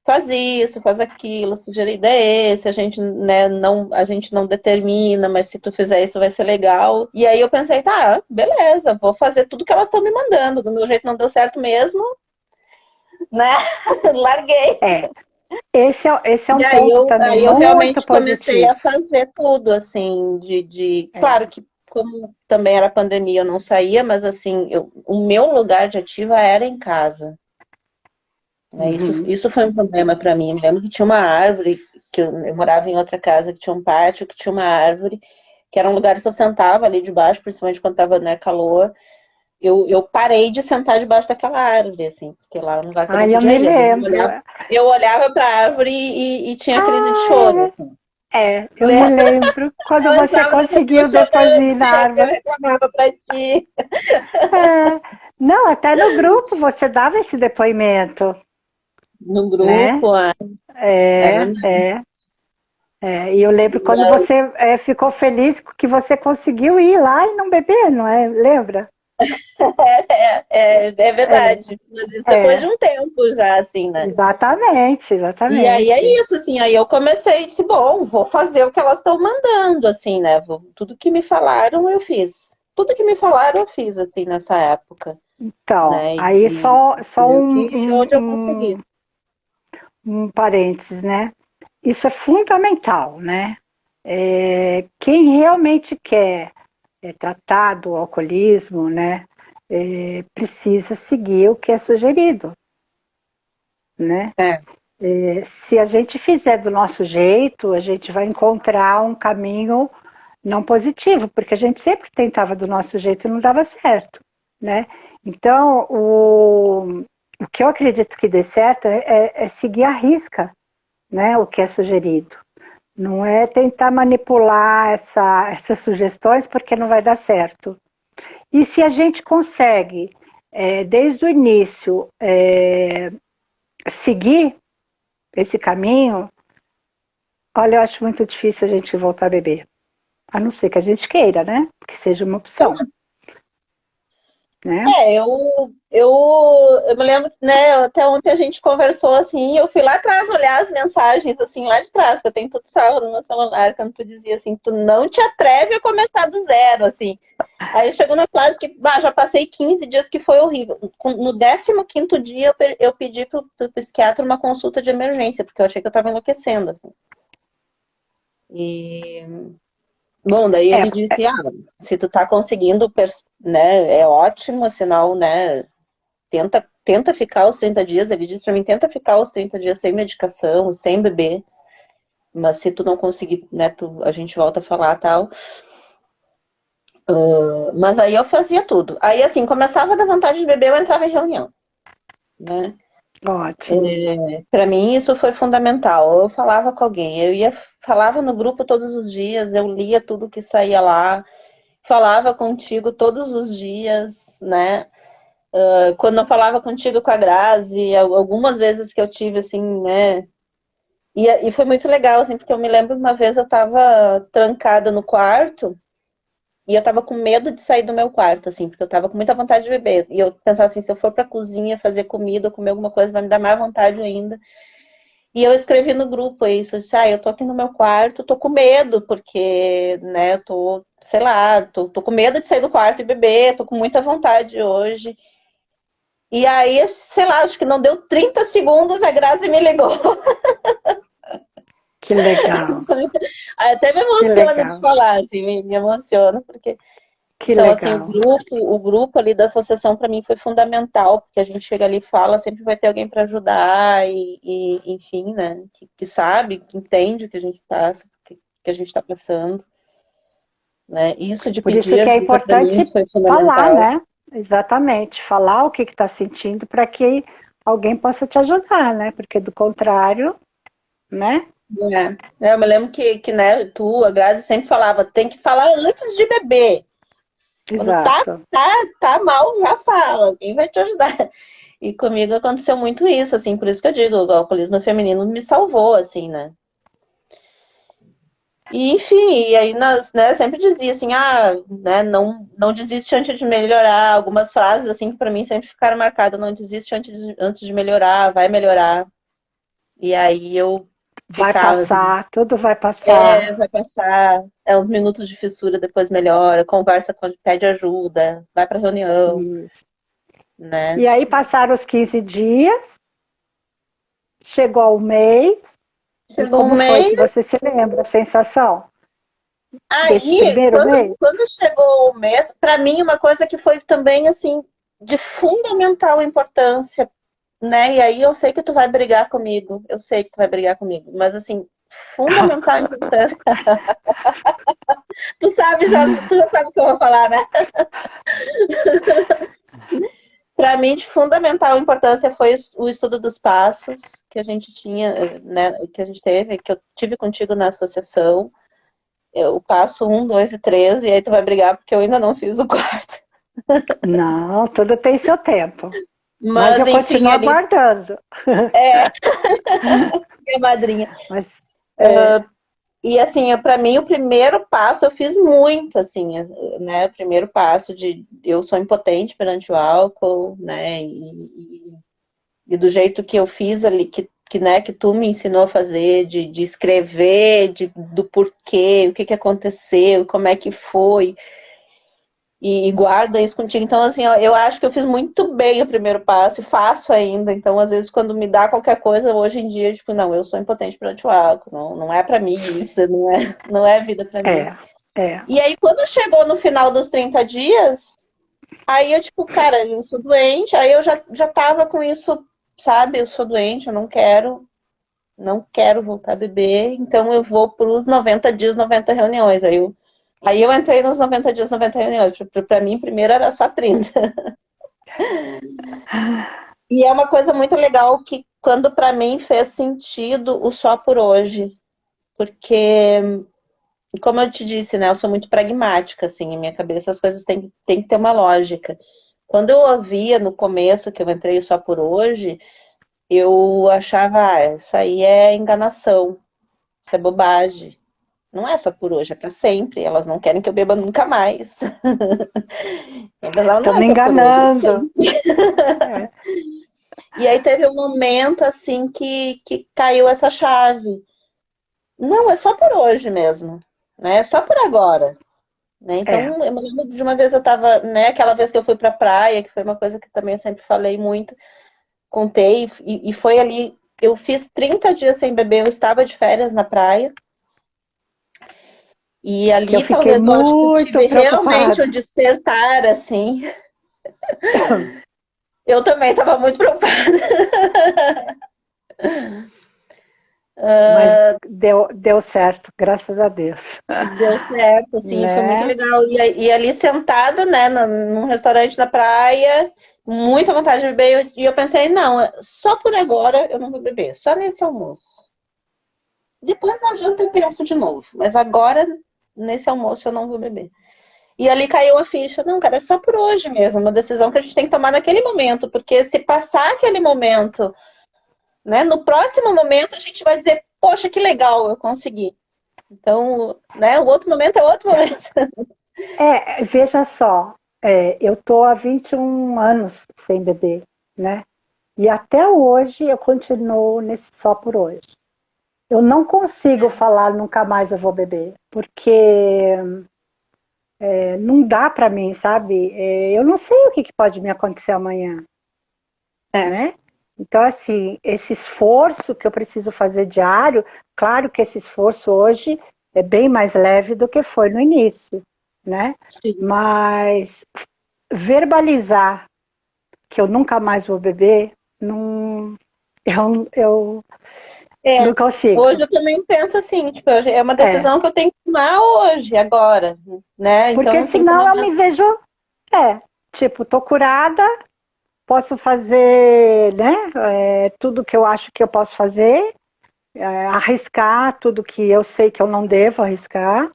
faz isso, faz aquilo, sugerido é esse, a gente, né, a gente não determina, mas se tu fizer isso vai ser legal. E aí eu pensei, tá, beleza, vou fazer tudo que elas estão me mandando. Do meu jeito não deu certo mesmo, né? Larguei. Esse é um E ponto também aí eu muito realmente comecei positivo. a fazer tudo, assim, Claro que como também era pandemia, eu não saía, mas assim, o meu lugar de ativa era em casa. Né? Isso foi um problema para mim. Eu me lembro que tinha uma árvore, que eu morava em outra casa que tinha um pátio, que tinha uma árvore, que era um lugar que eu sentava ali debaixo, principalmente quando estava, né, calor. Eu parei de sentar debaixo daquela árvore, assim, porque lá era um lugar que eu não Eu podia me ir. Às vezes lembro. eu olhava para a árvore e tinha crise de choro, assim. Eu me lembro quando Eu você estava conseguiu depois ir na eu árvore. reclamava para ti. Não, até no grupo você dava esse depoimento, No né? grupo, é verdade. E eu lembro quando você ficou feliz que você conseguiu ir lá e não beber, não é? Lembra? É verdade. Mas isso depois de um tempo já, assim, né? Exatamente. E aí é isso, assim, aí eu comecei e disse, bom, vou fazer o que elas estão mandando, assim, né? Tudo que me falaram, eu fiz. Tudo que me falaram, eu fiz, assim, nessa época. Então, Né? aí só Onde eu consegui. um parênteses, né? Isso é fundamental, né? Quem realmente quer tratar do alcoolismo, né? Precisa seguir o que é sugerido, né? Se a gente fizer do nosso jeito, a gente vai encontrar um caminho não positivo, porque a gente sempre tentava do nosso jeito e não dava certo, né? Então, o que eu acredito que dê certo é seguir à risca, né, o que é sugerido. Não é tentar manipular essas sugestões, porque não vai dar certo. E se a gente consegue, desde o início, seguir esse caminho, olha, eu acho muito difícil a gente voltar a beber. A não ser que a gente queira, né? Que seja uma opção. Né? Eu me lembro, né, até ontem a gente conversou assim, eu fui lá atrás olhar as mensagens, assim, lá de trás, que eu tenho tudo salvo no meu celular, quando tu dizia assim, tu não te atreve a começar do zero, assim. Aí chegou na fase que, já passei 15 dias que foi horrível. No 15º dia eu pedi pro psiquiatra uma consulta de emergência, porque eu achei que eu tava enlouquecendo, assim. E, bom, daí É, ele disse, se tu tá conseguindo, né, é ótimo, sinal, né, tenta ficar os 30 dias, ele disse pra mim, tenta ficar os 30 dias sem medicação, sem beber, mas se tu não conseguir, né, a gente volta a falar tal. Mas aí eu fazia tudo. Aí, assim, começava a dar vontade de beber, eu entrava em reunião, né? ótimo. Para mim isso foi fundamental. Eu falava com alguém, falava no grupo todos os dias, eu lia tudo que saía lá, falava contigo todos os dias, né? Quando eu falava contigo com a Grazi, algumas vezes que eu tive assim, né? E foi muito legal, assim, porque eu me lembro uma vez eu tava trancada no quarto e eu tava com medo de sair do meu quarto, assim, porque eu tava com muita vontade de beber. E eu pensava assim, se eu for pra cozinha fazer comida, comer alguma coisa, vai me dar mais vontade ainda. E eu escrevi no grupo isso, eu disse, eu tô aqui no meu quarto, tô com medo, porque, né, eu tô, sei lá, tô com medo de sair do quarto e beber, tô com muita vontade hoje. E aí, sei lá, acho que não deu 30 segundos, a Grazi me ligou. Que legal, Aí até me que emociona de legal, falar, assim, me emociona, porque que então, assim, legal. o grupo ali da associação para mim foi fundamental, porque a gente chega ali e fala, sempre vai ter alguém para ajudar enfim, né, que sabe, que entende o que a gente passa, que a gente está passando, né? Isso de Por isso pedir que é ajuda para mim importante foi falar, fundamental. né? Exatamente, falar o que está sentindo para que alguém possa te ajudar, né? Porque do contrário, né? Eu me lembro que né, a Grazi sempre falava, tem que falar antes de beber. Quando Exato. tá mal, já fala, alguém vai te ajudar. E comigo aconteceu muito isso, assim, por isso que eu digo, o alcoolismo feminino me salvou, assim, né? E, enfim, e aí nós, né, sempre dizia assim, né, não desiste antes de melhorar. Algumas frases, assim, que pra mim sempre ficaram marcadas, não desiste antes de melhorar, vai melhorar. E aí eu Vai ficava assim, passar, tudo vai passar. vai passar, uns minutos de fissura, depois melhora, conversa quando pede ajuda, vai pra reunião, Isso. né? E aí passaram os 15 dias, chegou o mês, e Chegou o como foi, se você se mês. lembra, a sensação desse Aí, primeiro mês? quando chegou o mês, para mim, uma coisa que foi também, assim, de fundamental importância, né? E aí eu sei que tu vai brigar comigo, eu sei que tu vai brigar comigo, mas, assim, fundamental importância. Tu já sabe o que eu vou falar, né? Para mim, de fundamental importância foi o estudo dos passos que a gente tinha, né? Que a gente teve, que eu tive contigo na associação. O passo 1, 2 e 3, e aí tu vai brigar porque eu ainda não fiz o quarto. Não, tudo tem seu tempo. Mas Mas, eu enfim, continuo ali, aguardando. minha madrinha. Mas é, E assim, para mim, o primeiro passo eu fiz muito, assim, né? O primeiro passo de eu sou impotente perante o álcool, né? E do jeito que eu fiz ali, né, que tu me ensinou a fazer, de escrever, do porquê, o que que aconteceu, como é que foi. E guarda isso contigo. Então, assim, ó, eu acho que eu fiz muito bem o primeiro passo e faço ainda. Então, às vezes, quando me dá qualquer coisa, hoje em dia, tipo, não, eu sou impotente perante o álcool, não é pra mim isso, não é vida pra mim. é, é. E aí, quando chegou no final dos 30 dias, aí eu, tipo, cara, eu sou doente, aí eu já tava com isso, sabe? Eu sou doente, eu não quero voltar a beber, então eu vou pros 90 dias, 90 reuniões. Aí eu entrei nos 90 dias, 90 reuniões. Pra mim, primeiro era só 30. E é uma coisa muito legal que, quando pra mim fez sentido o só por hoje. Porque, como eu te disse, né, eu sou muito pragmática, assim, em minha cabeça as coisas têm que ter uma lógica. Quando eu ouvia no começo que eu entrei só por hoje, eu achava, isso aí é enganação, isso é bobagem. Não é só por hoje, é pra sempre. Elas não querem que eu beba nunca mais. Eu pensava, Estão não é me só por hoje, é enganando. sempre. É, E aí teve um momento assim que caiu essa chave. Não, é só por hoje mesmo, né? É só por agora, né? é. Então, eu me lembro de uma vez eu tava, né, aquela vez que eu fui pra praia, que foi uma coisa que também eu sempre falei muito, contei, e foi ali, eu fiz 30 dias sem beber, eu estava de férias na praia, E Que eu ali fiquei talvez eu acho que eu muito tive realmente preocupada. o despertar, assim. Eu também estava muito preocupada. Mas deu certo, graças a Deus. Deu certo, assim, foi muito Né? legal. E ali sentada, né, num restaurante na praia, muita vontade de beber, e eu pensei, não, só por agora eu não vou beber, só nesse almoço. Depois da janta eu penso de novo, mas agora, nesse almoço, eu não vou beber. E ali caiu a ficha, não, cara, é só por hoje mesmo, uma decisão que a gente tem que tomar naquele momento, porque se passar aquele momento, né, no próximo momento a gente vai dizer, poxa, que legal, eu consegui. Então, né, o outro momento é outro momento. Veja só, eu tô há 21 anos sem beber, né? E até hoje eu continuo nesse só por hoje. Eu não consigo falar nunca mais eu vou beber, porque não dá para mim, sabe? Eu não sei o que pode me acontecer amanhã, É. né? Então, assim, esse esforço que eu preciso fazer diário, claro que esse esforço hoje é bem mais leve do que foi no início, né? Sim. Mas verbalizar que eu nunca mais vou beber, não, eu não consigo. Hoje eu também penso assim, tipo, é uma É, decisão que eu tenho que tomar hoje, agora, né? porque Então tem que senão tomar eu me vejo, tipo, tô curada, posso fazer, né, tudo que eu acho que eu posso fazer, arriscar tudo que eu sei que eu não devo arriscar,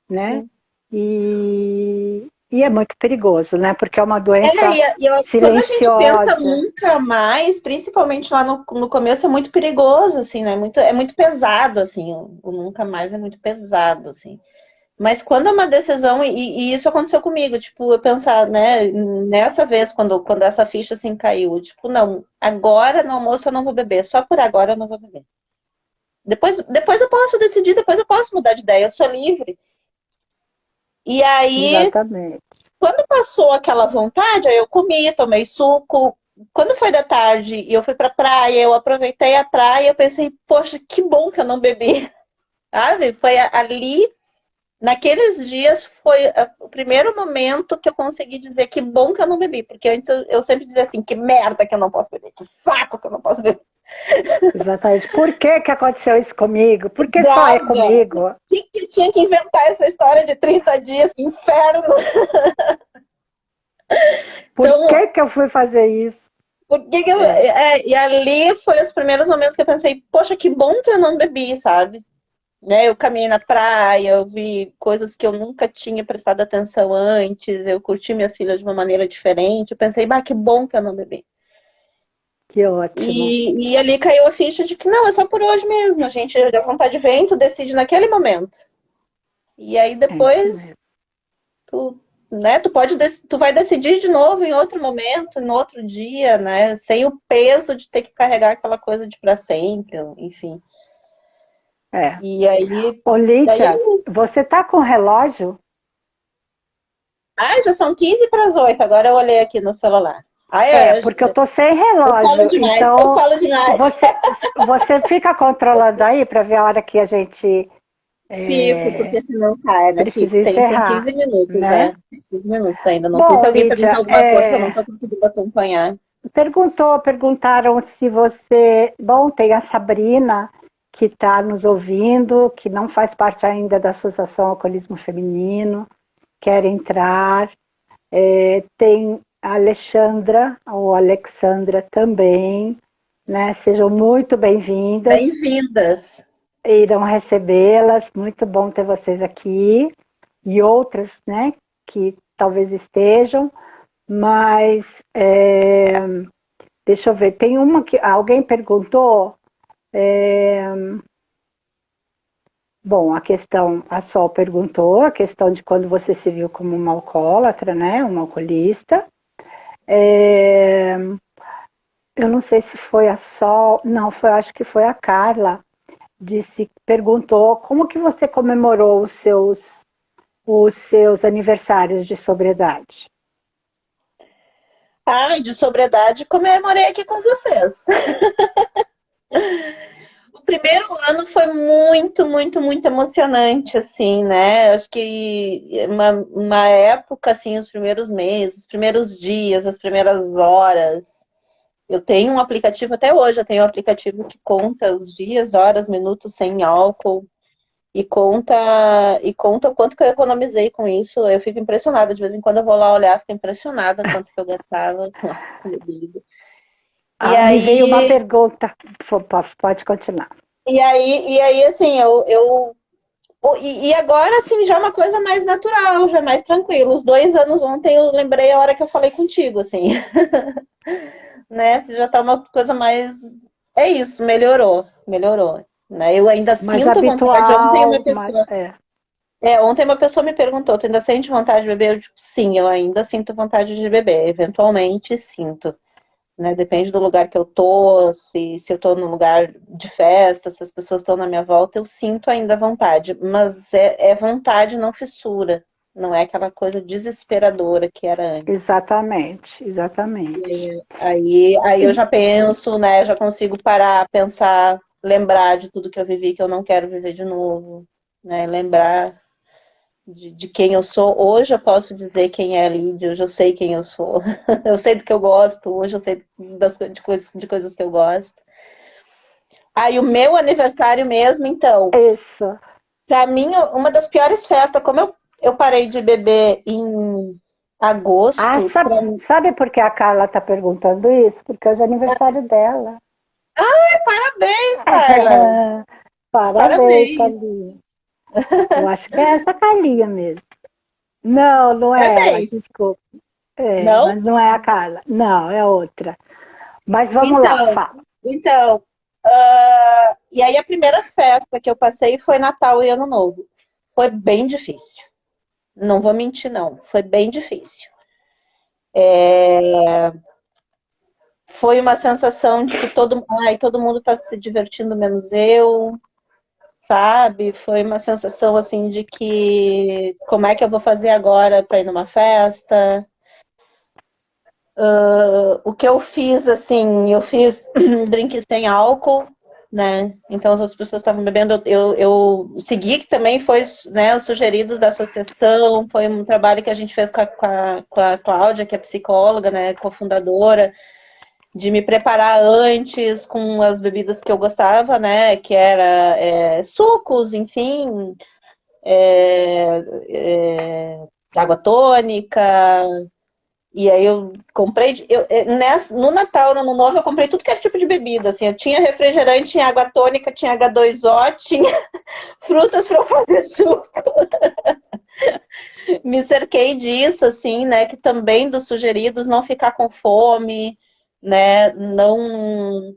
né? assim. E é muito perigoso, né? Porque é uma doença Quando a gente pensa silenciosa. nunca mais, principalmente lá no começo, é muito perigoso, assim, né? É muito pesado, assim, o nunca mais é muito pesado, assim. Mas quando é uma decisão, e isso aconteceu comigo, tipo, eu pensar, né, nessa vez, quando essa ficha assim caiu, tipo, não, agora no almoço eu não vou beber, só por agora eu não vou beber. Depois eu posso decidir, depois eu posso mudar de ideia, eu sou livre. E aí, Exatamente. quando passou aquela vontade, aí eu comi, tomei suco. Quando foi da tarde e eu fui pra praia, eu aproveitei a praia, eu pensei, poxa, que bom que eu não bebi. Sabe? Foi ali. Naqueles dias foi o primeiro momento que eu consegui dizer que bom que eu não bebi, porque antes eu sempre dizia assim, que merda que eu não posso beber, que saco que eu não posso beber. Exatamente. Por que que aconteceu isso comigo? Por que só é Droga! comigo? Que eu tinha que inventar essa história de 30 dias? Que inferno! Por Então, que que eu fui fazer isso? por que que eu... É, e ali foi os primeiros momentos que eu pensei, poxa, que bom que eu não bebi, sabe? Né, eu caminhei na praia, eu vi coisas que eu nunca tinha prestado atenção antes, eu curti minhas filhas de uma maneira diferente. Eu pensei, bah, que bom que eu não bebi. que ótimo. E ali caiu a ficha de que não, é só por hoje mesmo. A gente, a vontade vem, tu decide naquele momento. E aí É isso depois mesmo. tu, né, tu vai decidir de novo em outro momento, em outro dia, né, sem o peso de ter que carregar aquela coisa de para sempre, enfim. É. E aí, Ô, daí é Lídia, isso. você tá com relógio? Ah, já são 15 para as 8. Agora eu olhei aqui no celular. Ah, Porque eu tô sem eu falo relógio. demais, eu Então, falo demais. você fica controlando aí para ver a hora que a gente Fico, porque senão cai, né? precisa Fico. Tem encerrar, 15 minutos, né? Tem 15 minutos ainda. Não sei se Bom, alguém perguntou Lídia, alguma coisa, eu não estou conseguindo acompanhar. perguntaram se você. Bom, tem a Sabrina que está nos ouvindo, que não faz parte ainda da Associação Alcoolismo Feminino, quer entrar. Tem a Alexandra ou Alexandra também, né? Sejam muito bem-vindas, Bem-vindas. irão recebê-las. Muito bom ter vocês aqui e outras, né? Que talvez estejam, mas deixa eu ver, tem uma que alguém perguntou. Bom, a Sol perguntou a questão de quando você se viu como uma alcoólatra, né? Uma alcoolista. Eu não sei se foi a Sol, não, acho que foi a Carla, perguntou como que você comemorou os seus aniversários de sobriedade. Ai, de sobriedade, comemorei aqui com vocês. primeiro ano foi muito, muito, muito emocionante, assim, né? Acho que uma época, assim, os primeiros meses, os primeiros dias, as primeiras horas. Eu tenho um aplicativo até hoje, eu tenho um aplicativo que conta os dias, horas, minutos sem álcool e conta o quanto que eu economizei com isso. Eu fico impressionada, de vez em quando eu vou lá olhar, fico impressionada quanto que eu gastava com bebida. E Me veio uma aí, pergunta, pode continuar. e aí, assim, e agora, assim, já é uma coisa mais natural, já é mais tranquilo. Os 2 anos ontem eu lembrei a hora que eu falei contigo, assim, né? Já tá uma coisa mais. É isso, melhorou, né? Eu ainda Mais sinto vontade. Ontem uma habitual, pessoa. Ontem uma pessoa me perguntou: tu ainda sente vontade de beber? Eu digo, sim, eu ainda sinto vontade de beber. Eventualmente sinto. Né? Depende do lugar que eu tô, se eu tô num lugar de festa, se as pessoas estão na minha volta, eu sinto ainda vontade, mas é vontade, não fissura, não é aquela coisa desesperadora que era antes. exatamente, exatamente. Aí eu já penso, né? Já consigo parar, pensar, lembrar de tudo que eu vivi que eu não quero viver de novo, né? Lembrar de quem eu sou. Hoje eu posso dizer quem é a Lídia, hoje eu sei quem eu sou. Eu sei do que eu gosto, hoje eu sei de coisas que eu gosto. Aí o meu aniversário mesmo, então, Isso. pra mim, uma das piores festas, como eu parei de beber em agosto, Sabe, sabe por que a Carla está perguntando isso? Porque hoje é aniversário dela. parabéns, Carla! Parabéns, Carlinha. Parabéns! Eu acho que é essa Carlinha mesmo. Não, não é ela, Parabéns! desculpa. Não? Mas não é a Carla. Não, é outra. Mas vamos lá, Então, fala. então, e aí a primeira festa que eu passei foi Natal e Ano Novo. Foi bem difícil. Não vou mentir, não. Foi bem difícil. Foi uma sensação de que todo mundo está se divertindo menos eu, sabe? Foi uma sensação assim de que como é que eu vou fazer agora para ir numa festa? O que eu fiz, assim, eu fiz drink sem álcool, né? Então as outras pessoas estavam bebendo, eu segui, que também foi, né, os sugeridos da associação, foi um trabalho que a gente fez com a Cláudia, que é psicóloga, né, cofundadora, de me preparar antes com as bebidas que eu gostava, né, que era sucos, enfim, água tônica. E aí eu comprei, no Natal, no Ano Novo, eu comprei tudo que era tipo de bebida, assim, eu tinha refrigerante, tinha água tônica, tinha H2O, tinha frutas para fazer suco. Me cerquei disso, assim, né, que também dos sugeridos, não ficar com fome, né, não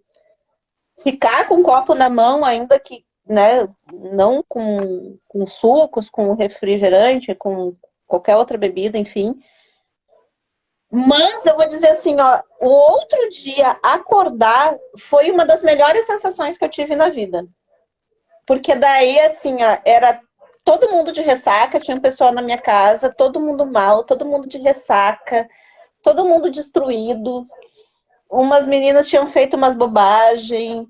ficar com o copo na mão, ainda que, né, não com sucos, com refrigerante, com qualquer outra bebida, enfim. Mas eu vou dizer assim, ó, o outro dia acordar foi uma das melhores sensações que eu tive na vida. Porque daí, assim, ó, era todo mundo de ressaca, tinha um pessoal na minha casa, todo mundo mal, todo mundo de ressaca, todo mundo destruído. Umas meninas tinham feito umas bobagens,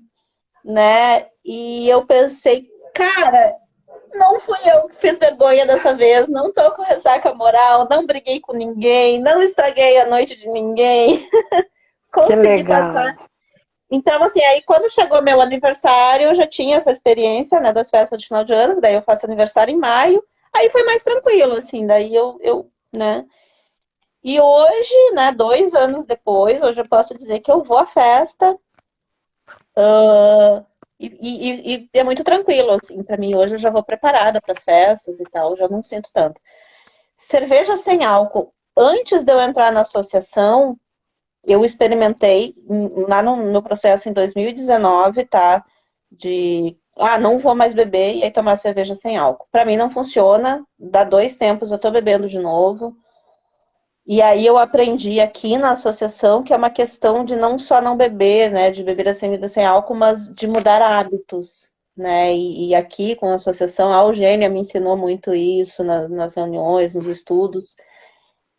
né? E eu pensei, cara, não fui eu que fiz vergonha dessa vez, não tô com ressaca moral, não briguei com ninguém, não estraguei a noite de ninguém, Que consegui legal. passar. Então, assim, aí quando chegou meu aniversário, eu já tinha essa experiência, né, das festas de final de ano, daí eu faço aniversário em maio, aí foi mais tranquilo, assim, daí né. E hoje, né, 2 anos depois, hoje eu posso dizer que eu vou à festa, e é muito tranquilo, assim, pra mim. Hoje eu já vou preparada para as festas e tal, já não sinto tanto. Cerveja sem álcool. Antes de eu entrar na associação, eu experimentei lá no processo em 2019, tá? Não vou mais beber e aí tomar cerveja sem álcool. Para mim não funciona. Dá 2 tempos eu tô bebendo de novo. E aí eu aprendi aqui na associação que é uma questão de não só não beber, né, de beber sem bebida sem álcool, mas de mudar hábitos, né? E aqui com a associação, a Eugênia me ensinou muito isso nas reuniões, nos estudos,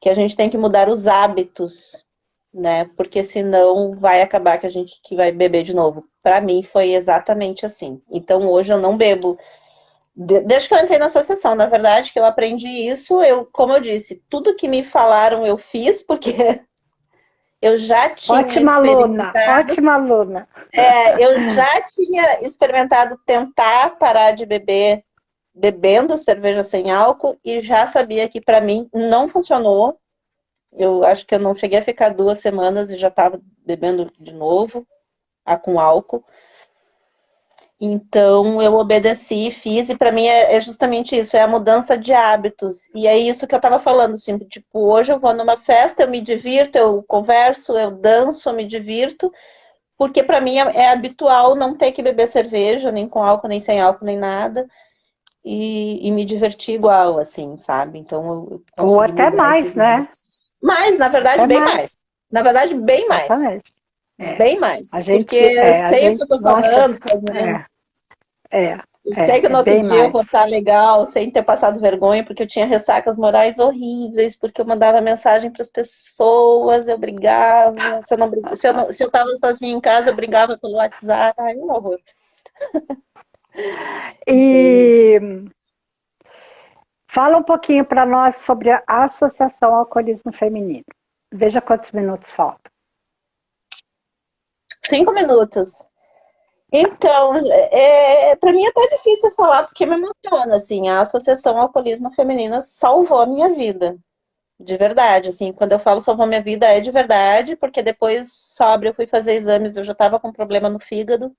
que a gente tem que mudar os hábitos, né? Porque senão vai acabar que vai beber de novo. Para mim foi exatamente assim. Então hoje eu não bebo. Desde que eu entrei na associação, na verdade, que eu aprendi isso, como eu disse, tudo que me falaram eu fiz, porque eu já tinha Ótima aluna, experimentado. ótima aluna. Eu já tinha experimentado tentar parar de beber bebendo cerveja sem álcool e já sabia que para mim não funcionou. Eu acho que eu não cheguei a ficar 2 semanas e já estava bebendo de novo, com álcool. Então eu obedeci, fiz, e para mim é justamente isso, é a mudança de hábitos. E é isso que eu estava falando, assim, tipo, hoje eu vou numa festa, eu me divirto, eu converso, eu danço, eu me divirto, porque para mim é habitual não ter que beber cerveja, nem com álcool, nem sem álcool, nem nada, e me divertir igual, assim, sabe? Então eu Ou consegui até mudar mais, esses né? hábitos. Mas, na verdade, Até bem mais. mais. Na verdade, bem mais. Exatamente. É. Bem mais. A gente, Porque eu a sei o que gente, eu tô nossa, falando, fazendo. é, Eu sei que no outro bem dia eu vou mais. estar legal, sem ter passado vergonha, porque eu tinha ressacas morais horríveis, porque eu mandava mensagem para as pessoas, eu brigava. Se eu não, se eu tava sozinha em casa, eu brigava pelo WhatsApp. Ai, um horror. E fala um pouquinho para nós sobre a Associação Alcoolismo Feminino. Veja quantos minutos faltam. 5 minutos. Então, para mim é até difícil falar, porque me emociona, assim, a Associação Alcoolismo Feminina salvou a minha vida, de verdade, assim, quando eu falo salvou a minha vida, é de verdade, porque depois, sóbria, eu fui fazer exames, eu já estava com problema no fígado,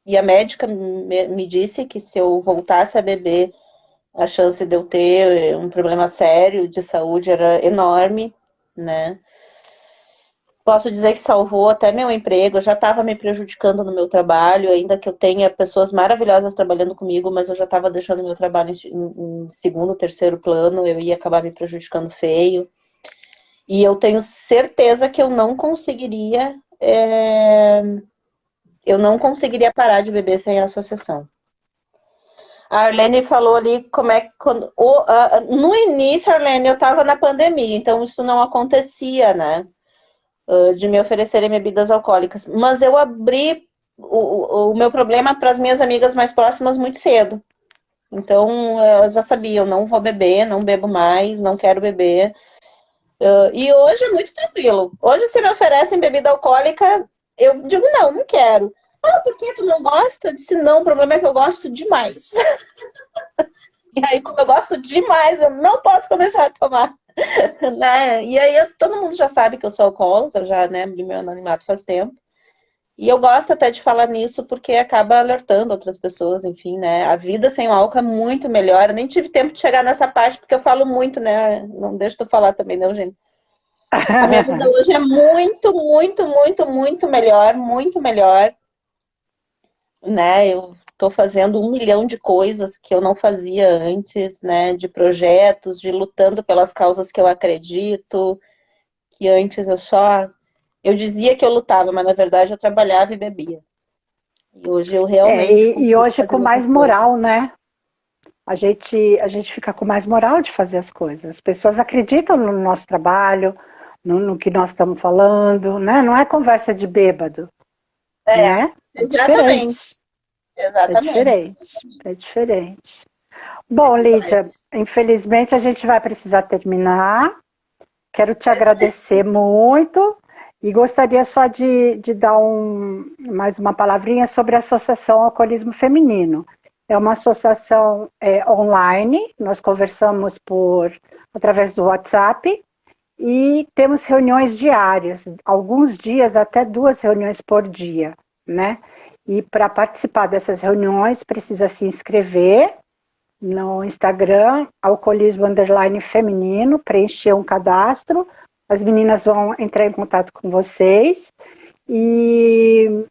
e a médica me disse que se eu voltasse a beber, a chance de eu ter um problema sério de saúde era enorme, né? Posso dizer que salvou até meu emprego, eu já estava me prejudicando no meu trabalho, ainda que eu tenha pessoas maravilhosas trabalhando comigo, mas eu já estava deixando meu trabalho em segundo, terceiro plano, eu ia acabar me prejudicando feio. E eu tenho certeza que eu não conseguiria parar de beber sem a associação. A Arlene falou ali como é que no início, Arlene, eu estava na pandemia, então isso não acontecia, né? De me oferecerem bebidas alcoólicas. Mas eu abri o meu problema para as minhas amigas mais próximas muito cedo. Então, eu já sabia, eu não vou beber, não bebo mais, não quero beber. E hoje é muito tranquilo. Hoje, se me oferecem bebida alcoólica, eu digo, não, não quero. Ah, por que tu não gosta? Eu disse, não, o problema é que eu gosto demais. E aí, como eu gosto demais, eu não posso começar a tomar. Né? E aí todo mundo já sabe que eu sou alcoólatra, já, né, abri meu anonimato faz tempo. E eu gosto até de falar nisso porque acaba alertando outras pessoas, enfim, né? A vida sem o álcool é muito melhor. Eu nem tive tempo de chegar nessa parte porque eu falo muito, né? Não deixa tu falar também, não, gente. A minha vida hoje é muito, muito, muito, muito melhor, né? Eu tô fazendo 1 milhão de coisas que eu não fazia antes, né? De projetos, de lutando pelas causas que eu acredito, que antes eu dizia que eu lutava, mas na verdade eu trabalhava e bebia. E hoje eu realmente E consigo hoje com fazer mais outras moral, coisas. né? A gente fica com mais moral de fazer as coisas. As pessoas acreditam no nosso trabalho, no que nós estamos falando, né? Não é conversa de bêbado, É, né? É exatamente. diferente. É Exatamente. diferente. É diferente. Bom, Lídia, infelizmente a gente vai precisar terminar. Quero te agradecer muito e gostaria só de dar mais uma palavrinha sobre a Associação Alcoolismo Feminino. É uma associação online, nós conversamos através do WhatsApp e temos reuniões diárias, alguns dias até 2 reuniões por dia, né? E para participar dessas reuniões precisa se inscrever no Instagram, alcoolismo_feminino, preencher um cadastro, as meninas vão entrar em contato com vocês e,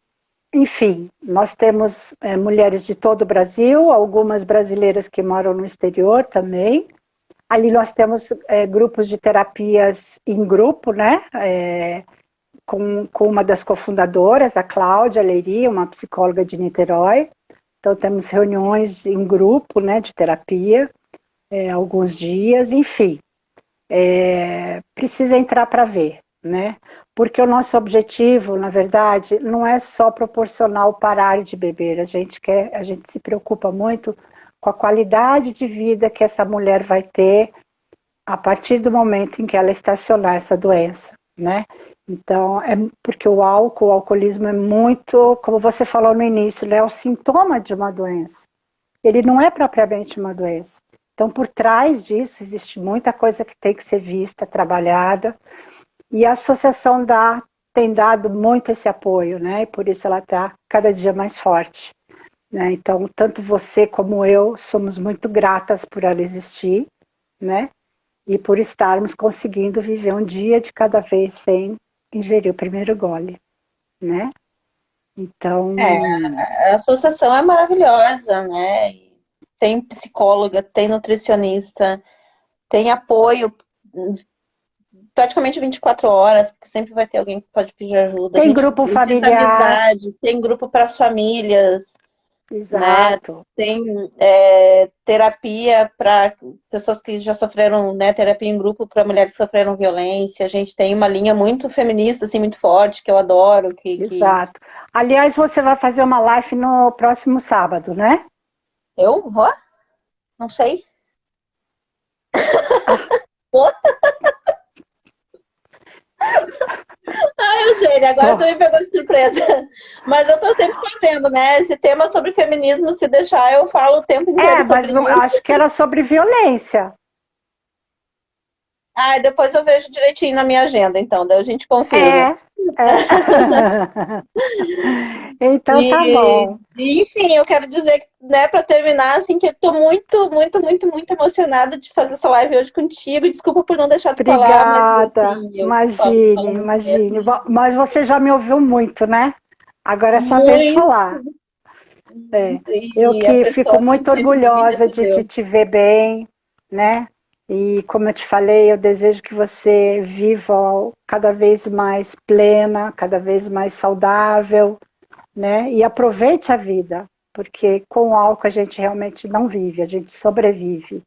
enfim, nós temos mulheres de todo o Brasil, algumas brasileiras que moram no exterior também. Ali nós temos grupos de terapias em grupo, né? Com uma das cofundadoras, a Cláudia Leiria, uma psicóloga de Niterói. Então, temos reuniões em grupo, né, de terapia, alguns dias, enfim. Precisa entrar para ver, né? Porque o nosso objetivo, na verdade, não é só proporcionar o parar de beber. A gente se preocupa muito com a qualidade de vida que essa mulher vai ter a partir do momento em que ela estacionar essa doença, né? Então, é porque o alcoolismo é muito, como você falou no início, né, é o sintoma de uma doença. Ele não é propriamente uma doença. Então, por trás disso, existe muita coisa que tem que ser vista, trabalhada, e a associação tem dado muito esse apoio, né? E por isso ela está cada dia mais forte, né? Então, tanto você como eu somos muito gratas por ela existir, né? E por estarmos conseguindo viver um dia de cada vez sem ingerir o primeiro gole, né? Então... A associação é maravilhosa, né? Tem psicóloga, tem nutricionista, tem apoio praticamente 24 horas, porque sempre vai ter alguém que pode pedir ajuda. Tem grupo familiar. Amizades, tem grupo para as famílias. Exato. Né? Tem terapia para pessoas que já sofreram, né, terapia em grupo para mulheres que sofreram violência. A gente tem uma linha muito feminista, assim, muito forte, que eu adoro. Exato. Aliás, você vai fazer uma live no próximo sábado, né? Eu vou? Não sei. Eugênia, agora tu me pegou de surpresa. Mas eu tô sempre fazendo, né? Esse tema sobre feminismo, se deixar, eu falo o tempo inteiro sobre mas isso. acho que era sobre violência. Depois eu vejo direitinho na minha agenda, então, daí a gente confirma. Então tá bom. Enfim, eu quero dizer, né, para terminar, assim, que eu tô muito, muito, muito, muito emocionada de fazer essa live hoje contigo. Desculpa por não deixar tu falar, mas assim, Imagine. Mas você já me ouviu muito, né? Agora é só vez de falar. Eu que fico muito orgulhosa de te ver bem, né? E como eu te falei, eu desejo que você viva cada vez mais plena, cada vez mais saudável, né? E aproveite a vida, porque com o álcool a gente realmente não vive, a gente sobrevive,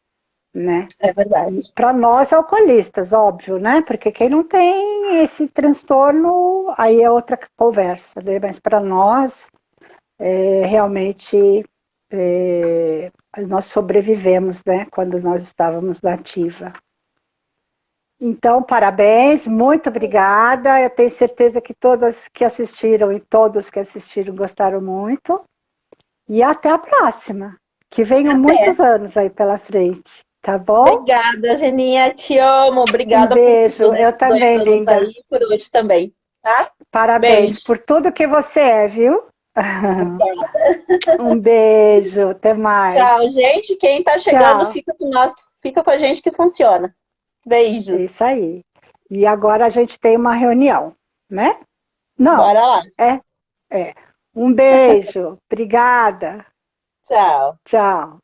né? É verdade. Para nós alcoolistas, óbvio, né? Porque quem não tem esse transtorno, aí é outra conversa, né? Mas para nós, realmente, nós sobrevivemos, né? Quando nós estávamos na ativa. Então, parabéns, muito obrigada. Eu tenho certeza que todas que assistiram e todos que assistiram gostaram muito. E até a próxima. Que venham muitos anos aí pela frente, tá bom? Obrigada, Geninha. Te amo. Obrigada um beijo. por Eu também, linda. Aí, por hoje também, tá? Parabéns Beijo. por tudo que você é, viu? Obrigada. Um beijo, até mais. Tchau, gente. Quem tá chegando, fica com nós, fica com a gente que funciona. Beijos. É isso aí. E agora a gente tem uma reunião, né? Não. Bora lá. Um beijo. Obrigada. Tchau. Tchau.